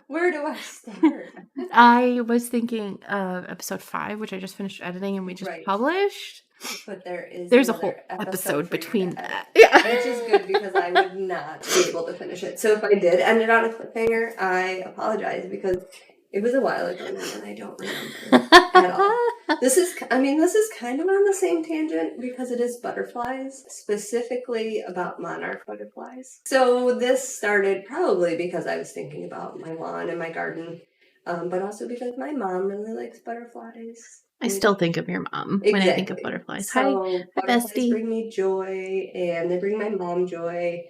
Where do I start? I was thinking of episode 5, which I just finished editing and we just Right. published. But There's a whole another episode for you between to edit, that. Yeah. which is good because I would not be able to finish it. So if I did end it on a cliffhanger, I apologize because it was a while ago now and I don't remember at all. This is kind of on the same tangent because it is butterflies, specifically about monarch butterflies. So this started probably because I was thinking about my lawn and my garden, but also because my mom really likes butterflies. I still think of your mom when I think of butterflies. So Hi, butterflies bestie. bring me joy, and they bring my mom joy.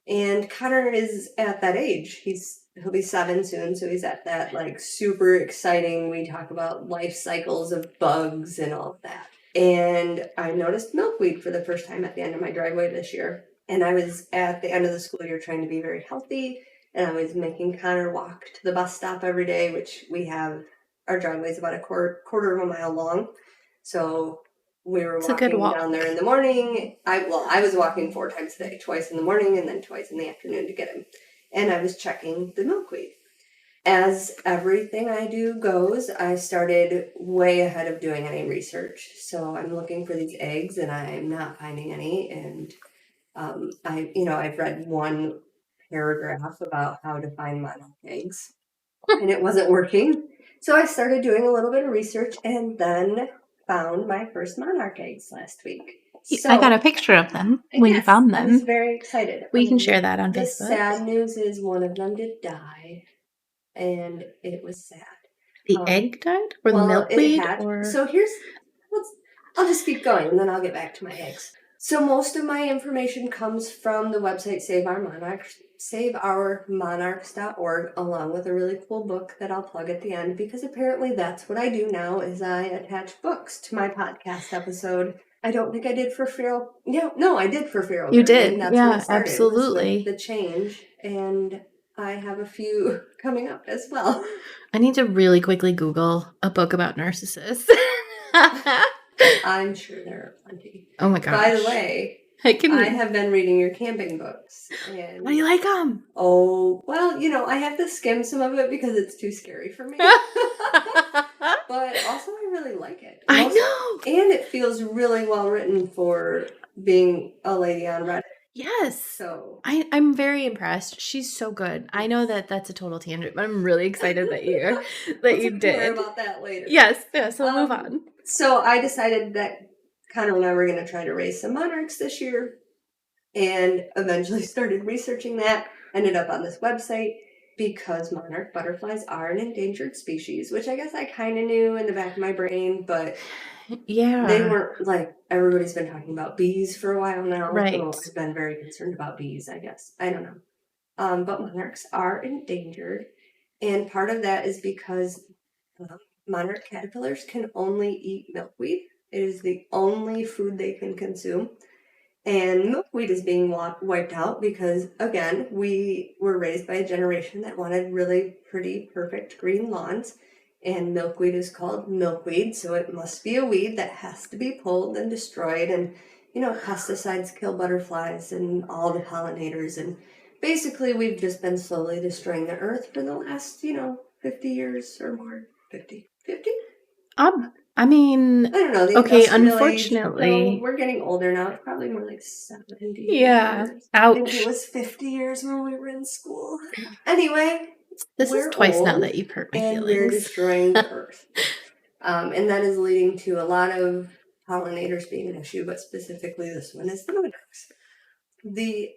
And Connor is at that age. He'll be 7 soon, so he's at that like super exciting. We talk about life cycles of bugs and all of that. And I noticed milkweed for the first time at the end of my driveway this year. And I was at the end of the school year trying to be very healthy, and I was making Connor walk to the bus stop every day, which we have. Our driveway is about a quarter of a mile long, so we were walking down there in the morning. I was walking 4 times a day, twice in the morning and then twice in the afternoon to get him. And I was checking the milkweed. As everything I do goes, I started way ahead of doing any research. So I'm looking for these eggs and I'm not finding any. And I've read one paragraph about how to find monarch eggs and it wasn't working. So I started doing a little bit of research and then found my first monarch eggs last week. So I got a picture of them when you found them. I was very excited. We can share that on the Facebook. The sad news is one of them did die, and it was sad. The egg died? Or the milkweed? So I'll just keep going and then I'll get back to my eggs. So most of my information comes from the website saveourmonarchs.org, along with a really cool book that I'll plug at the end, because apparently that's what I do now is I attach books to my podcast episode. I don't think I did for Feral. No, I did for Feral. You did. That's what it started, absolutely. The change, and I have a few coming up as well. I need to really quickly Google a book about narcissists. I'm sure there are plenty. Oh my gosh. By the way, I have been reading your camping books. And how do you like them? Oh, well, I have to skim some of it because it's too scary for me. But also I really like it. I know. And it feels really well written for being a lady on Reddit. Yes. So I'm very impressed. She's so good. I know that that's a total tangent, but I'm really excited that you did. More about that later. Yes. So move on. So I decided that Connor and I were going to try to raise some monarchs this year, and eventually started researching that. Ended up on this website because monarch butterflies are an endangered species, which I guess I kind of knew in the back of my brain, but yeah, they weren't like everybody's been talking about bees for a while now. Right. So I've been very concerned about bees, I guess. I don't know. But monarchs are endangered, and part of that is because monarch caterpillars can only eat milkweed. It is the only food they can consume. And milkweed is being wiped out because, again, we were raised by a generation that wanted really pretty, perfect green lawns. And milkweed is called milkweed, so it must be a weed that has to be pulled and destroyed. And, pesticides kill butterflies and all the pollinators. And basically, we've just been slowly destroying the earth for the last, 50 years or more. 50? I mean, I don't know. Okay, unfortunately. We're getting older now. It's probably more like 70 Yeah. years. Ouch. I think it was 50 years when we were in school. Anyway, this is twice now that you've hurt my feelings. We're destroying the earth. And that is leading to a lot of pollinators being an issue, but specifically this one is the monarchs. The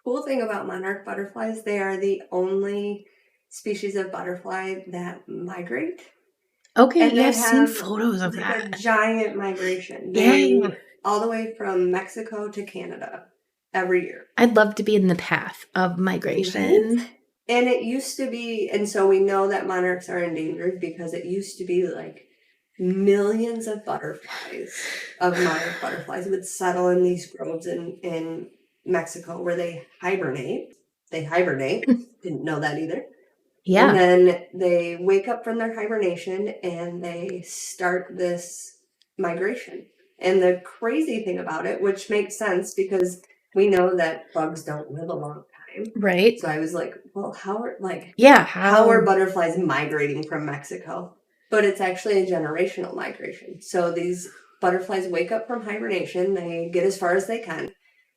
cool thing about monarch butterflies, they are the only species of butterfly that migrate. Okay, yeah, I've seen photos of that. A giant migration. All the way from Mexico to Canada every year. I'd love to be in the path of migration. Right? And it used to be, and so we know that monarchs are endangered because it used to be like millions of monarch butterflies would settle in these groves in Mexico where they hibernate. they hibernate. Didn't know that either. Yeah. And then they wake up from their hibernation and they start this migration. And the crazy thing about it, which makes sense because we know that bugs don't live a long time. Right. So I was like, well, how are how are butterflies migrating from Mexico? But it's actually a generational migration. So these butterflies wake up from hibernation, they get as far as they can.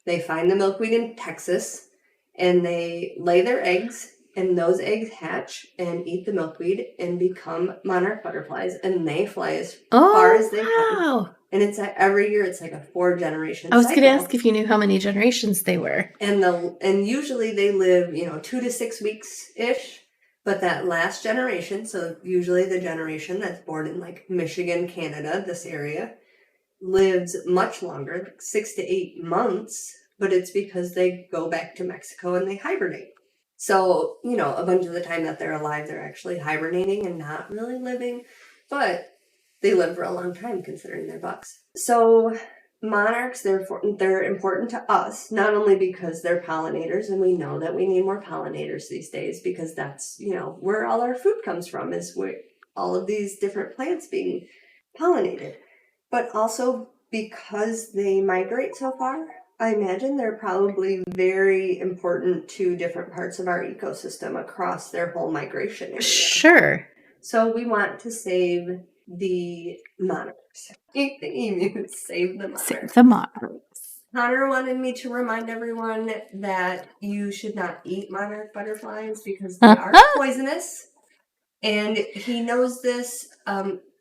They find the milkweed in Texas and they lay their eggs, and those eggs hatch and eat the milkweed and become monarch butterflies, and they fly as far as they can. And it's every year it's like a 4-generation cycle. I was going to ask if you knew how many generations they were. And usually they live, 2 to 6 weeks ish. But that last generation, so usually the generation that's born in like Michigan, Canada, this area, lives much longer, like 6 to 8 months. But it's because they go back to Mexico and they hibernate. So, a bunch of the time that they're alive, they're actually hibernating and not really living. But they live for a long time considering they're bugs. So monarchs, they're important to us, not only because they're pollinators, and we know that we need more pollinators these days because that's, where all our food comes from, is where all of these different plants being pollinated. But also because they migrate so far, I imagine they're probably very important to different parts of our ecosystem across their whole migration area. Sure. So we want to save the monarchs. Eat the emus, save the monarchs. Save the monarchs. Connor wanted me to remind everyone that you should not eat monarch butterflies because they are poisonous. And he knows this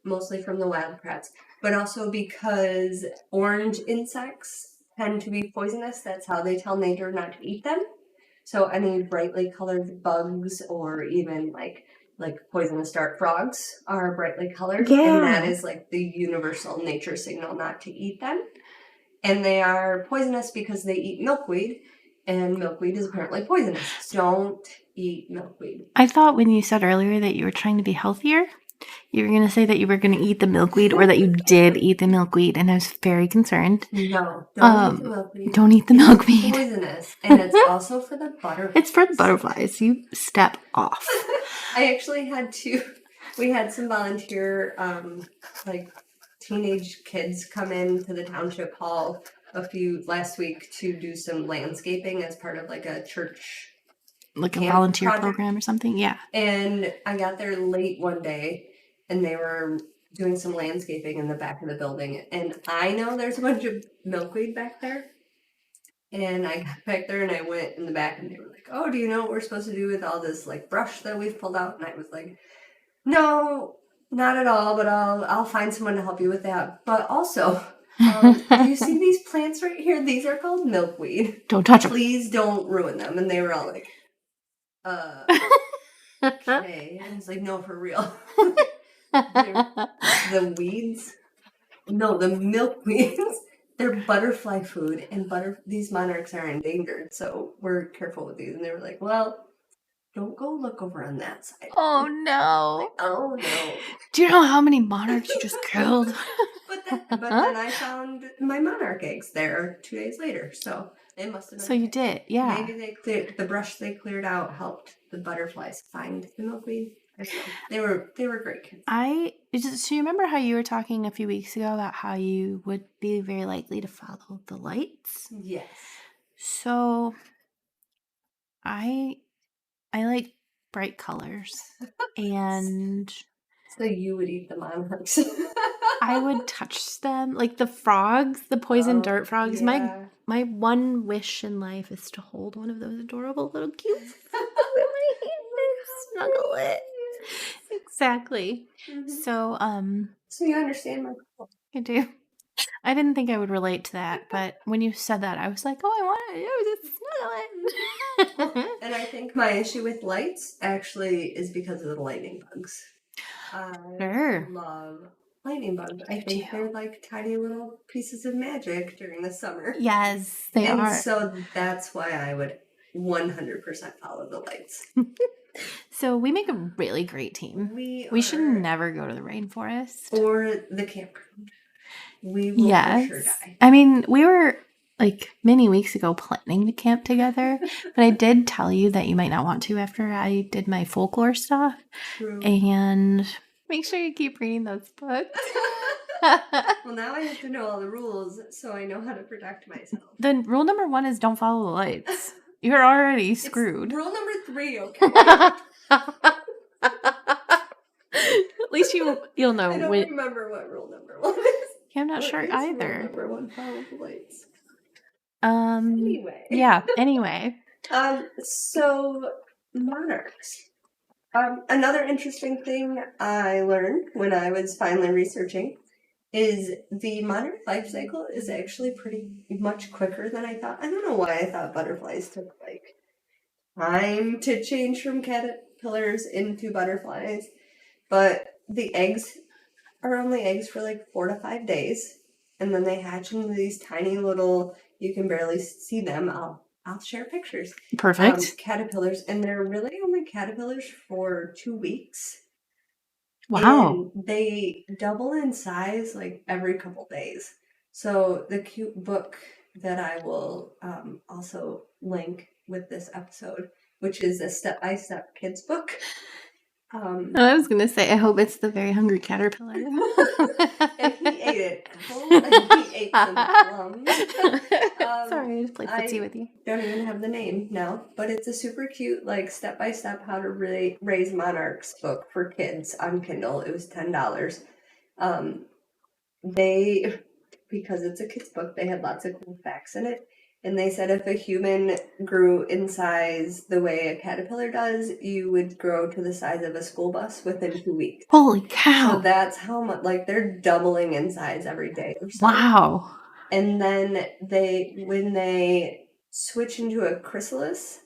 mostly from the wild crats, but also because orange insects tend to be poisonous. That's how they tell nature not to eat them. So any brightly colored bugs or even like poisonous dart frogs are brightly colored. Yeah. And that is like the universal nature signal not to eat them. And they are poisonous because they eat milkweed, and milkweed is apparently poisonous. Don't eat milkweed. I thought when you said earlier that you were trying to be healthier, you were going to say that you were going to eat the milkweed or that you did eat the milkweed, and I was very concerned. No, don't eat the milkweed. Don't eat the milkweed. It's poisonous, and it's also for the butterflies. It's for the butterflies. You step off. I actually we had some volunteer, teenage kids come into the township hall last week to do some landscaping as part of like a church, like a volunteer program or something. Yeah. And I got there late one day and they were doing some landscaping in the back of the building, and I know there's a bunch of milkweed back there. And I got back there and I went in the back and they were like, oh, do you know what we're supposed to do with all this like brush that we've pulled out? And I was like, no, not at all, but I'll find someone to help you with that. But also, do you see these plants right here? These are called milkweed. Don't touch them. Please don't ruin them. And they were all like, okay. And I was like, no, for real. The weeds? No, the milkweeds. They're butterfly food, and these monarchs are endangered, so we're careful with these. And they were like, well, don't go look over on that side. Oh, no. Like, oh, no. Do you know how many monarchs you just killed? But then I found my monarch eggs there 2 days later, so it must have been. So you did, yeah. Maybe the brush they cleared out helped the butterflies find the milkweed. They were great kids. So you remember how you were talking a few weeks ago about how you would be very likely to follow the lights? Yes. So I like bright colors, and so you would eat the monarchs. I would touch them, like the frogs, the poison dart frogs. Yeah. My one wish in life is to hold one of those adorable little cute frogs in my hand and snuggle it. Exactly. Mm-hmm. So you understand my call. I do. I didn't think I would relate to that, but when you said that, I was like, oh, I want to snuggle it. And I think my issue with lights actually is because of the lightning bugs. I love lightning bugs. I think they're like tiny little pieces of magic during the summer. Yes, they are. And so that's why I would 100% follow the lights. So we make a really great team. We should never go to the rainforest. Or the campground. We will for sure die. I mean, we were like many weeks ago planning to camp together, but I did tell you that you might not want to after I did my folklore stuff. True. And make sure you keep reading those books. Well, now I have to know all the rules so I know how to protect myself. Then rule number 1 is don't follow the lights. You're already screwed. It's rule number 3, okay? At least you'll know. I don't remember what rule number 1 is. Yeah, I'm not sure either. Rule number 1, follow the lights. Anyway. Yeah, anyway. So, monarchs. Another interesting thing I learned when I was finally researching is the monarch life cycle is actually pretty much quicker than I thought. I don't know why I thought butterflies took, like, time to change from caterpillars into butterflies. But the eggs are only eggs for like 4 to 5 days. And then they hatch into these tiny little, you can barely see them. I'll share pictures. Perfect. Caterpillars. And they're really only caterpillars for 2 weeks. Wow. And they double in size like every couple days. So the cute book that I will also link with this episode, which is a step-by-step kids book. I was going to say, I hope it's the Very Hungry Caterpillar. And he ate it. And he ate some plums. Sorry, I just played footsie with you. Don't even have the name now, but it's a super cute, like, step-by-step how to really raise monarchs book for kids on Kindle. It was $10. Because it's a kid's book, they had lots of cool facts in it. And they said if a human grew in size the way a caterpillar does, you would grow to the size of a school bus within 2 weeks. Holy cow. So that's how much, like, they're doubling in size every day or so. Wow. And then when they switch into a chrysalis,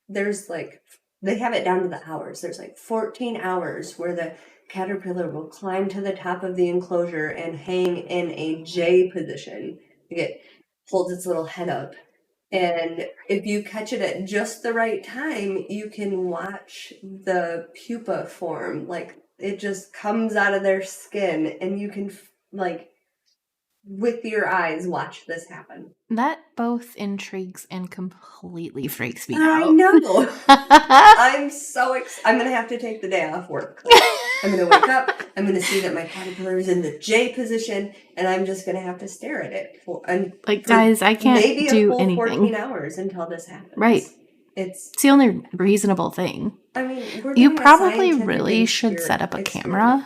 there's like, they have it down to the hours. There's like 14 hours where the caterpillar will climb to the top of the enclosure and hang in a J position. It holds its little head up. And if you catch it at just the right time, you can watch the pupa form. Like, it just comes out of their skin, and you can, like, with your eyes, watch this happen. That both intrigues and completely freaks me out. I know. I'm going to have to take the day off work. Like, I'm going to wake up, I'm going to see that my caterpillar is in the J position, and I'm just going to have to stare at it for guys, I can't maybe do a full anything. 14 hours until this happens. Right. It's the only reasonable thing. I mean, you probably really should set up a camera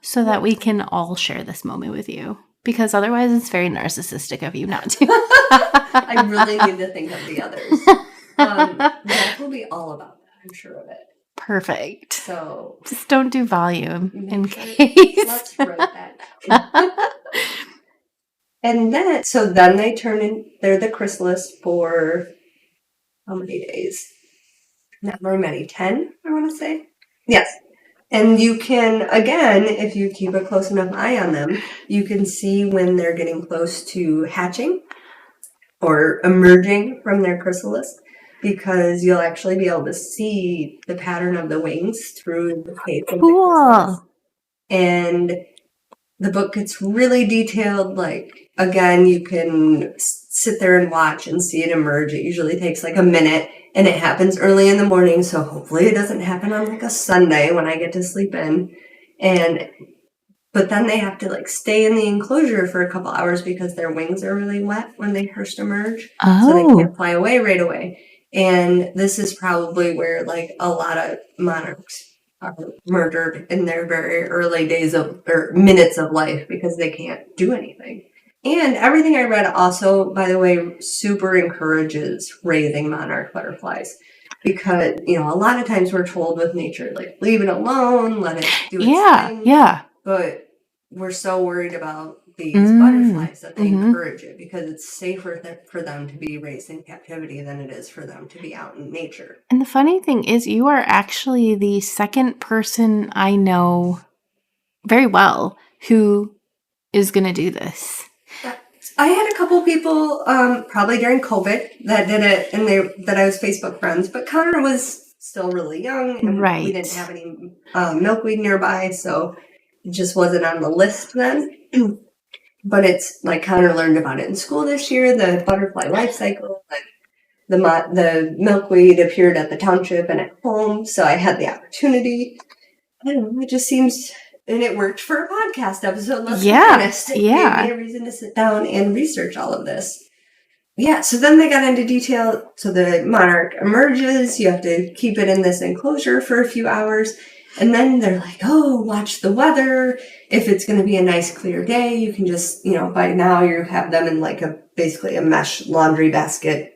so that we can all share this moment with you. Because otherwise it's very narcissistic of you not to. I really need to think of the others. That will be all about that, I'm sure of it. Perfect. So just don't do volume in case. Let's write that down. And then they turn in, they're the chrysalis for how many days? Not very many, 10, I want to say. Yes. And you can, again, if you keep a close enough eye on them, you can see when they're getting close to hatching or emerging from their chrysalis, because you'll actually be able to see the pattern of the wings through the shape of the chrysalis. And the book gets really detailed. Like, again, you can sit there and watch and see it emerge. It usually takes like a minute. And it happens early in the morning, so hopefully it doesn't happen on like a Sunday when I get to sleep in. But then they have to like stay in the enclosure for a couple hours because their wings are really wet when they first emerge. Oh. So they can't fly away right away. And this is probably where like a lot of monarchs are murdered in their very early days or minutes of life because they can't do anything. And everything I read also, by the way, super encourages raising monarch butterflies. Because, a lot of times we're told with nature, like, leave it alone, let it do its thing. Yeah. But we're so worried about these butterflies that they encourage it because it's safer for them to be raised in captivity than it is for them to be out in nature. And the funny thing is, you are actually the second person I know very well who is going to do this. I had a couple people, probably during COVID, that did it, and that I was Facebook friends. But Connor was still really young, and we didn't have any milkweed nearby, so it just wasn't on the list then. But it's like Connor learned about it in school this year, the butterfly life cycle. And the milkweed appeared at the township and at home, so I had the opportunity. I don't know, it just seems, and it worked for a podcast episode, let's be honest. It gave me a reason to sit down and research all of this. Yeah, so then they got into detail. So the monarch emerges, you have to keep it in this enclosure for a few hours. And then they're like, oh, watch the weather. If it's going to be a nice clear day, you can just, by now you have them in like basically a mesh laundry basket.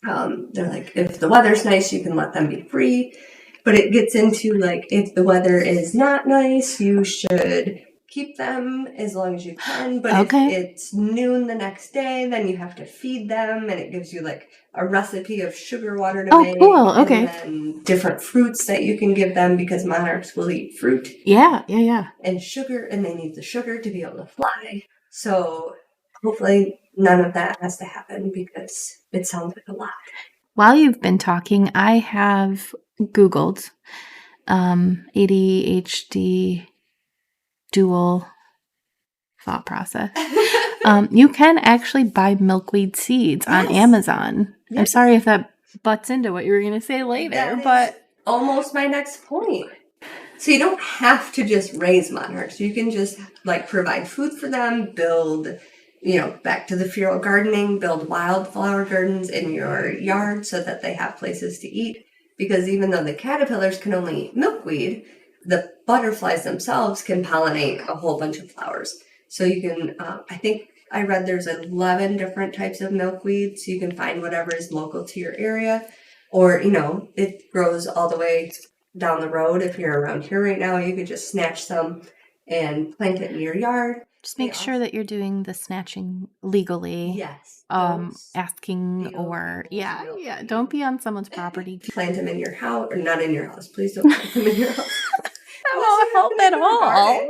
They're like, if the weather's nice, you can let them be free. But it gets into like, if the weather is not nice, you should keep them as long as you can. But if it's noon the next day, then you have to feed them. And it gives you like a recipe of sugar water to make. Cool. Okay. And then different fruits that you can give them because monarchs will eat fruit. Yeah. And sugar, and they need the sugar to be able to fly. So hopefully none of that has to happen because it sounds like a lot. While you've been talking, I have Googled ADHD dual thought process. You can actually buy milkweed seeds on Amazon. Yes. I'm sorry if that butts into what you were going to say later, but almost my next point. So you don't have to just raise monarchs. You can just like provide food for them, build, back to the feral gardening, build wildflower gardens in your yard so that they have places to eat. Because even though the caterpillars can only eat milkweed, the butterflies themselves can pollinate a whole bunch of flowers. So you can, I think I read there's 11 different types of milkweed, so you can find whatever is local to your area. Or, it grows all the way down the road. If you're around here right now, you could just snatch some and plant it in your yard. Just make sure that you're doing the snatching legally. Yes. Asking or don't be on someone's property. Plant them in your house, or not in your house. Please don't plant them in your house. That won't help at all.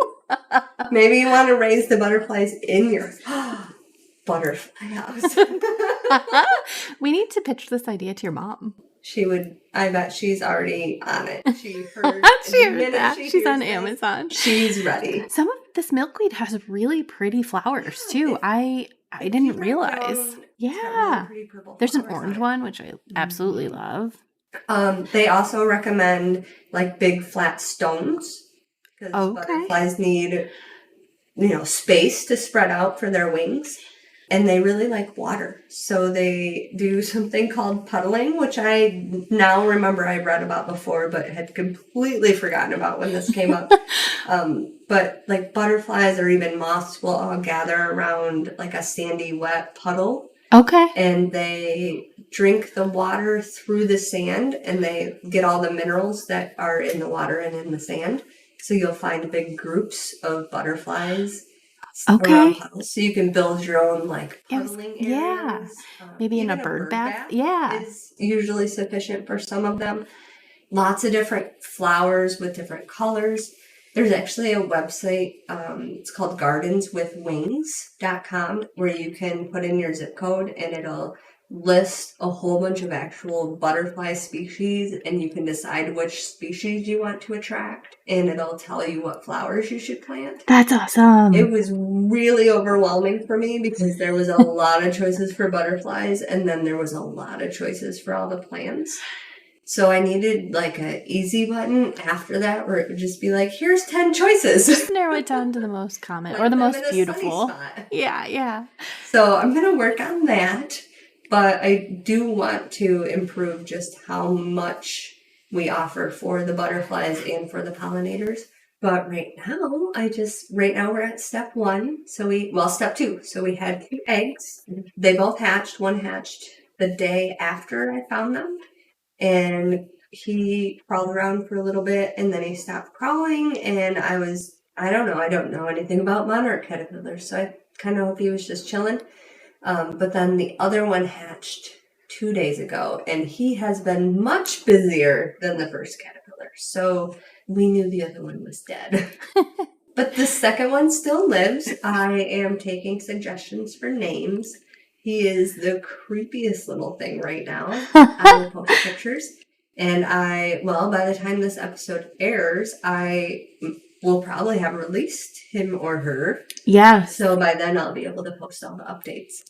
Maybe you want to raise the butterflies in your butterfly house. We need to pitch this idea to your mom. She would. I bet she's already on it. She heard that. She's on Amazon. She's ready. Some of this milkweed has really pretty flowers too. I didn't realize. Yeah. Really there's an orange one, which I absolutely love. They also recommend like big flat stones because butterflies need, space to spread out for their wings. And they really like water. So they do something called puddling, which I now remember I read about before, but had completely forgotten about when this came up. But like butterflies or even moths will all gather around like a sandy, wet puddle. Okay. And they drink the water through the sand and they get all the minerals that are in the water and in the sand. So you'll find big groups of butterflies. Okay. So you can build your own like puddling areas. Maybe in a bird bath. Yeah. Is usually sufficient for some of them. Lots of different flowers with different colors. There's actually a website, it's called gardenswithwings.com, where you can put in your zip code and it'll list a whole bunch of actual butterfly species, and you can decide which species you want to attract, and it'll tell you what flowers you should plant. That's awesome. It was really overwhelming for me because there was a lot of choices for butterflies, and then there was a lot of choices for all the plants. So I needed like an easy button after that where it would just be like, here's 10 choices. Just narrow it down to the most common or the most beautiful. Yeah. So I'm going to work on that. But I do want to improve just how much we offer for the butterflies and for the pollinators. But right now we're at step 1. Step 2. So we had 2 eggs. They both hatched. One hatched the day after I found them. And he crawled around for a little bit and then he stopped crawling. And I don't know anything about monarch caterpillars. So I kind of hope he was just chilling. But then the other one hatched 2 days ago, and he has been much busier than the first caterpillar. So we knew the other one was dead. But the second one still lives. I am taking suggestions for names. He is the creepiest little thing right now. I will post pictures. And by the time this episode airs, we'll probably have released him or her. Yeah. So by then I'll be able to post all the updates.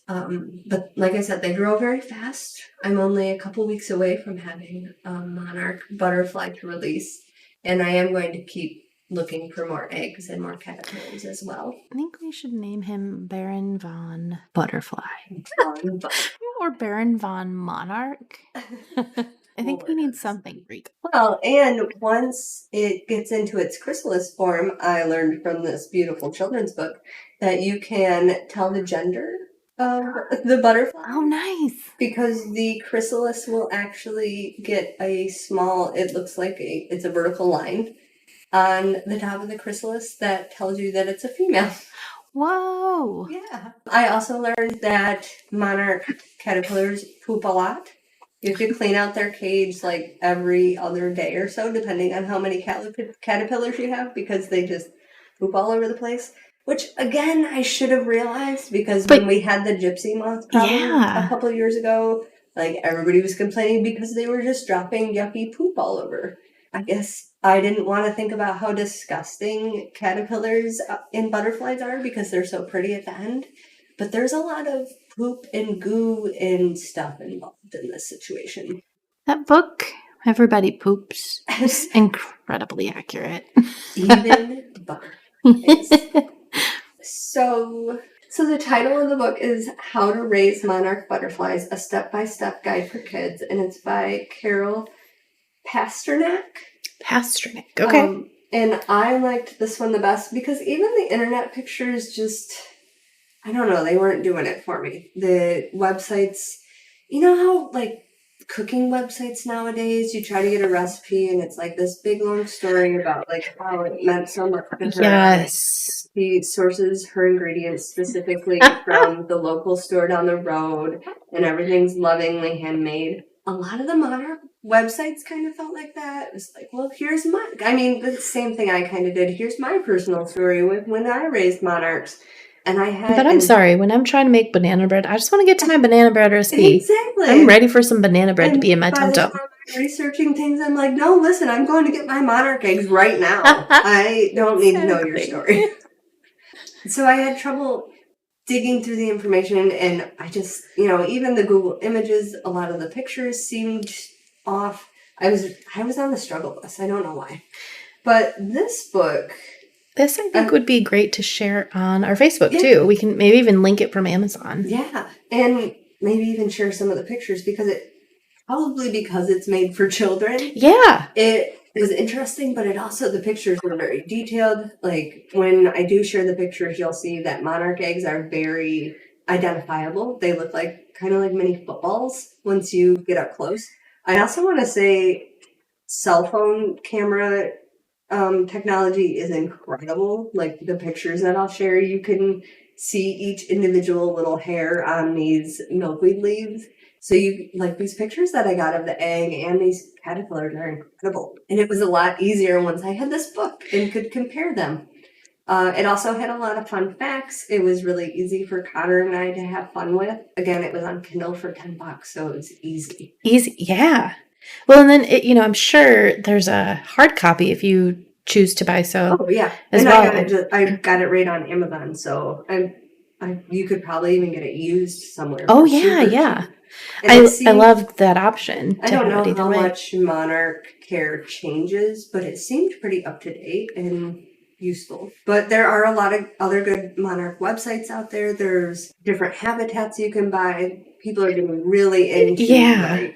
But like I said, they grow very fast. I'm only a couple weeks away from having a monarch butterfly to release. And I am going to keep looking for more eggs and more caterpillars as well. I think we should name him Baron von Butterfly. Or Baron von Monarch. I think we need something Greek. Well, and once it gets into its chrysalis form, I learned from this beautiful children's book that you can tell the gender of the butterfly. Oh, nice. Because the chrysalis will actually get a small, it looks like it's a vertical line on the top of the chrysalis that tells you that it's a female. Whoa. Yeah. I also learned that monarch caterpillars poop a lot. You have to clean out their cage like every other day or so, depending on how many caterpillars you have, because they just poop all over the place. Which, again, I should have realized, because when we had the gypsy moth problem a couple years ago, like, everybody was complaining because they were just dropping yucky poop all over. I guess I didn't want to think about how disgusting caterpillars in butterflies are because they're so pretty at the end. But there's a lot of poop and goo and stuff involved in this situation. That book, Everybody Poops, is incredibly accurate. Even butterflies. So the title of the book is How to Raise Monarch Butterflies, a Step-by-Step Guide for Kids, and it's by Carol Pasternak. Okay. And I liked this one the best because even the internet pictures just, I don't know, they weren't doing it for me. The websites, you know how, like, cooking websites nowadays, you try to get a recipe and it's like this big long story about like how it meant so much to her. Yes. She sources her ingredients specifically from the local store down the road and everything's lovingly handmade. A lot of the monarch websites kind of felt like that. It was like, well, here's the same thing I kind of did. Here's my personal story with when I raised monarchs. And I'm sorry, when I'm trying to make banana bread, I just want to get to my banana bread recipe. Exactly. I'm ready for some banana bread to be in my tum-tum. By the time I'm researching things, I'm like, no, listen, I'm going to get my monarch eggs right now. I don't need to know your story. So I had trouble digging through the information, and I just, even the Google images, a lot of the pictures seemed off. I was on the struggle bus. I don't know why. But this book... This, I think, would be great to share on our Facebook, too. We can maybe even link it from Amazon. Yeah, and maybe even share some of the pictures because it's made for children. Yeah. It was interesting, but the pictures were very detailed. Like, when I do share the pictures, you'll see that monarch eggs are very identifiable. They look kind of like mini footballs once you get up close. I also want to say cell phone camera technology is incredible. Like, the pictures that I'll share, you can see each individual little hair on these milkweed leaves. So these pictures that I got of the egg and these caterpillars are incredible. And it was a lot easier once I had this book and could compare them. It also had a lot of fun facts. It was really easy for Connor and I to have fun with. Again, it was on Kindle for $10, so it was easy. Easy, yeah. Well, and then, I'm sure there's a hard copy if you choose to buy so. Oh, yeah. As and well. I got it right on Amazon, so you could probably even get it used somewhere. Oh, yeah. I love that option. I don't know how much monarch care changes, but it seemed pretty up to date and useful. But there are a lot of other good monarch websites out there. There's different habitats you can buy. People are getting really into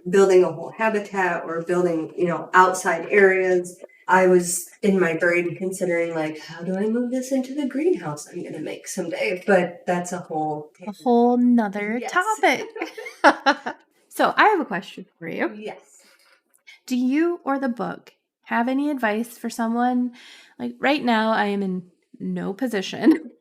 building a whole habitat or building, outside areas. I was in my brain considering how do I move this into the greenhouse I'm going to make someday? But that's a whole nother topic. So I have a question for you. Yes. Do you or the book have any advice for someone? Like, right now, I am in no position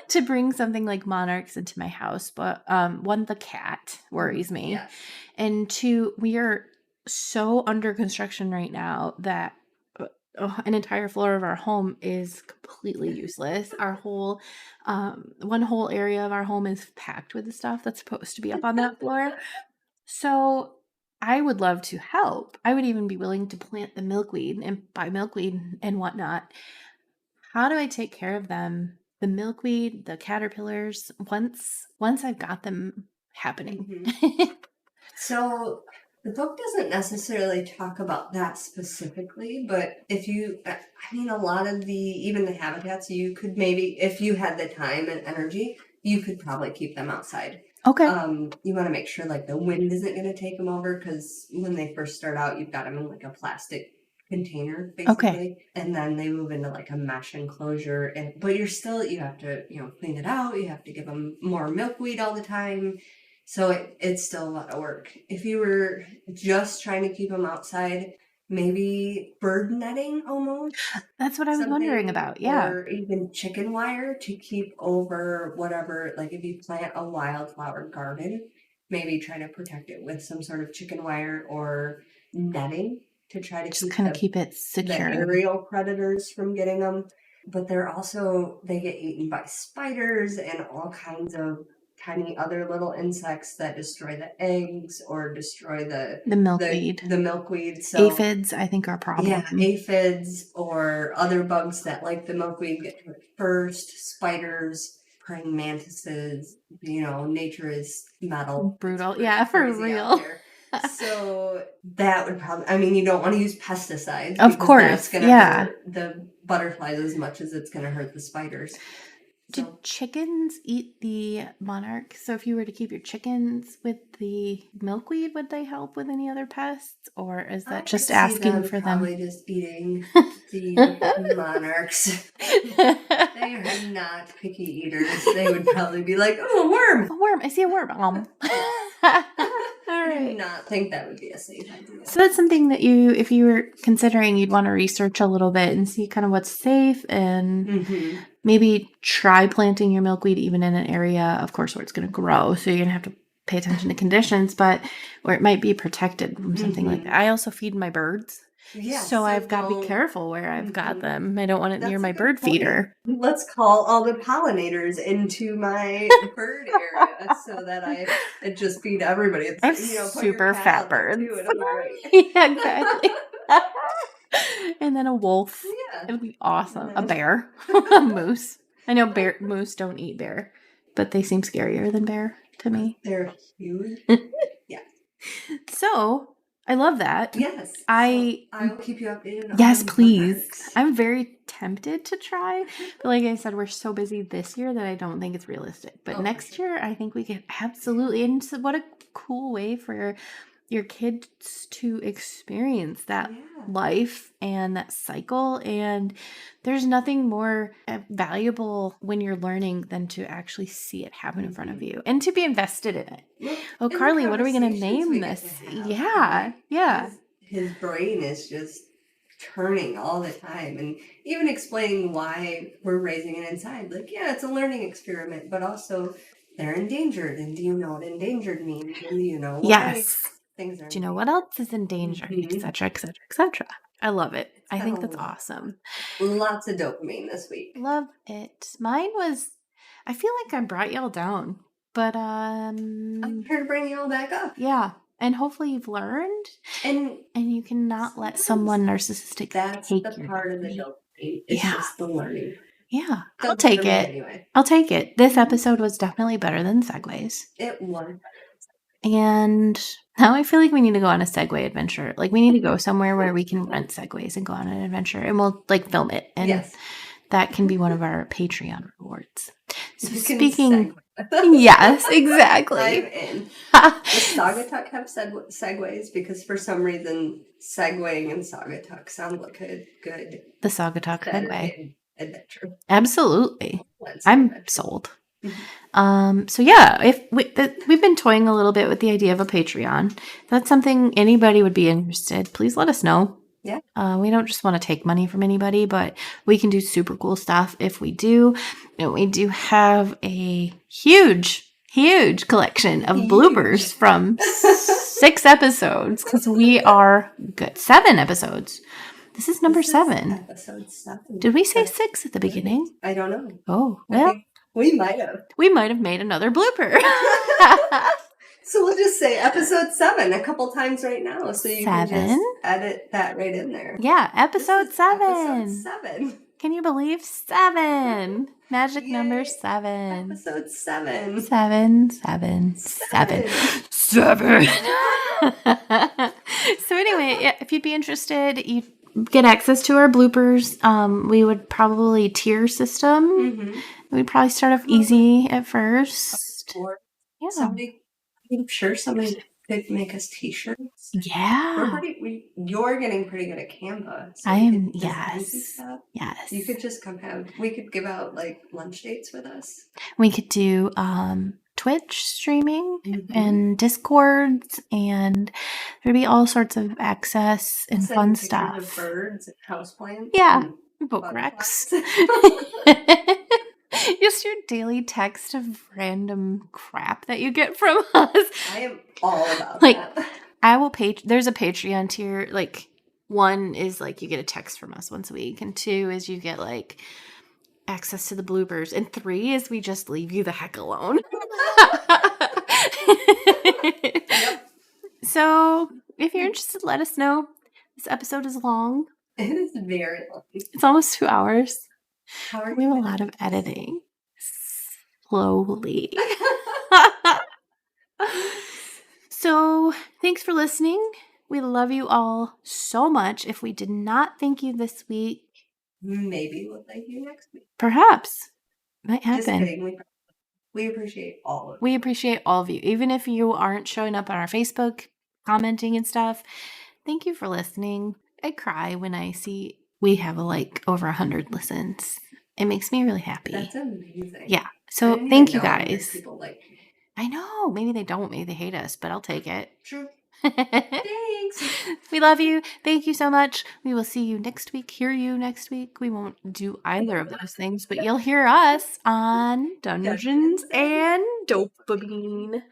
to bring something like monarchs into my house, but one, the cat worries me. Yes. And two, we are so under construction right now that an entire floor of our home is completely useless. Our whole one whole area of our home is packed with the stuff that's supposed to be up on that floor. So I would love to help. I would even be willing to plant the milkweed and buy milkweed and whatnot. how do I take care of them? The milkweed, the caterpillars, once I've got them happening. So the book doesn't necessarily talk about that specifically, but a lot of even the habitats, you could maybe, if you had the time and energy, you could probably keep them outside. Okay. You want to make sure like the wind isn't going to take them over, because when they first start out, you've got them in like a plastic container basically. Okay. And then they move into like a mesh enclosure, but you have to clean it out, you have to give them more milkweed all the time, so it's still a lot of work. If you were just trying to keep them outside, maybe bird netting almost. That's what I was wondering about. Yeah. Or even chicken wire to keep over whatever, like if you plant a wildflower garden, maybe try to protect it with some sort of chicken wire or netting to try to just kind of keep it secure. The aerial predators from getting them. But they get eaten by spiders and all kinds of tiny other little insects that destroy the eggs or destroy the milkweed. The milkweed. So aphids, I think, are a problem. Yeah, aphids or other bugs that like the milkweed get to it first. Spiders, praying mantises. Nature is metal. Brutal. Yeah, for real. So that would probably, you don't want to use pesticides. Of course. That's going to hurt the butterflies as much as it's going to hurt the spiders. Do chickens eat the monarch? So if you were to keep your chickens with the milkweed, would they help with any other pests? Or is that just asking for them? Probably just eating the monarchs. They are not picky eaters. They would probably be like, oh, a worm. A worm. I see a worm. All right. I do not think that would be a safe idea. So that's something that if you were considering, you'd want to research a little bit and see kind of what's safe, and maybe try planting your milkweed even in an area, of course, where it's going to grow. So you're going to have to pay attention to conditions, but where it might be protected from something like that. I also feed my birds. Yeah, so I've got to be careful where I've got them. I don't want it near my bird feeder. Let's call all the pollinators into my bird area so that I just feed everybody. It's, I have super fat birds. Right. Yeah, exactly. And then a wolf. Yeah. It would be awesome. A bear. A moose. I know moose don't eat bear, but they seem scarier than bear to me. They're huge. Yeah. So I love that. Yes. I will keep you updated. Yes, please. I'm very tempted to try. But like I said, we're so busy this year that I don't think it's realistic. But next year, I think we can absolutely. And so what a cool way for your kids to experience that life and that cycle. And there's nothing more valuable when you're learning than to actually see it happen in front of you and to be invested in it. Oh, Carly, what are we going to name this? Yeah. His brain is just turning all the time, and even explaining why we're raising it inside. Like, it's a learning experiment, but also they're endangered. And do you know what endangered means? And do you know why things are? Do you know what else is endangered? Et cetera, et cetera, et cetera. I love it. I think that's awesome. Lots of dopamine this week. Love it. Mine was, I feel like I brought y'all down, but I'm here to bring y'all back up. Yeah. And hopefully you've learned, and you cannot let someone narcissistic take the part of the dopamine. It's just the learning. Yeah, I'll take it. Anyway. I'll take it. This episode was definitely better than Segues. It was. And now I feel like we need to go on a Segway adventure. Like, we need to go somewhere where we can rent Segues and go on an adventure, and we'll film it. And that can be one of our Patreon rewards. So speaking, yes, exactly. I'm in. Does Saugatuck have segues? Because for some reason, segueing and Saugatuck sound like a good. The Saugatuck Segway adventure. Absolutely, I'm sold. So if we've been toying a little bit with the idea of a Patreon. If that's something anybody would be interested, please let us know. Yeah. We don't just want to take money from anybody, but we can do super cool stuff if we do. And we do have a huge collection of bloopers from 6 episodes, because we are good. 7 episodes. This is number 7. Episode 7. Did we say 6 at the beginning? I don't know. Oh, well. We might have. We might have made another blooper. So we'll just say episode 7 a couple times right now. So you can just edit that right in there. Yeah, episode 7. Episode 7. Can you believe 7? Magic Yay. number 7. Episode 7. 7, 7, 7. 7. So anyway, if you'd be interested, you get access to our bloopers. We would probably tier system. Mm-hmm. We'd probably start off easy at first. Or Yeah. I'm sure somebody could make us t-shirts. Yeah. You're getting pretty good at Canva. So I am. designs and stuff. Yes. You could just we could give out like lunch dates with us. We could do Twitch streaming and Discords, and there'd be all sorts of access and fun stuff. Of birds and houseplants. Yeah. Book recs. Just your daily text of random crap that you get from us. I am all about that. I will there's a Patreon tier. Like, 1 is like you get a text from us once a week, and 2 is you get like access to the bloopers, and 3 is we just leave you the heck alone. Yep. So if you're interested, let us know. This episode is long. It is very long. It's almost 2 hours. We have a doing? lot of editing. Slowly. So thanks for listening. We love you all so much. If we did not thank you this week, maybe we'll thank you next week. Perhaps. Might happen. Just kidding. We appreciate all of you. We appreciate all of you. Even if you aren't showing up on our Facebook, commenting and stuff, thank you for listening. I cry when I see we have over 100 listens. It makes me really happy. That's amazing. Yeah. So thank you guys. People like you. I know. Maybe they don't. Maybe they hate us, but I'll take it. True. Thanks. We love you. Thank you so much. We will see you next week. Hear you next week. We won't do either of those things, but you'll hear us on Dungeons and Dopamine.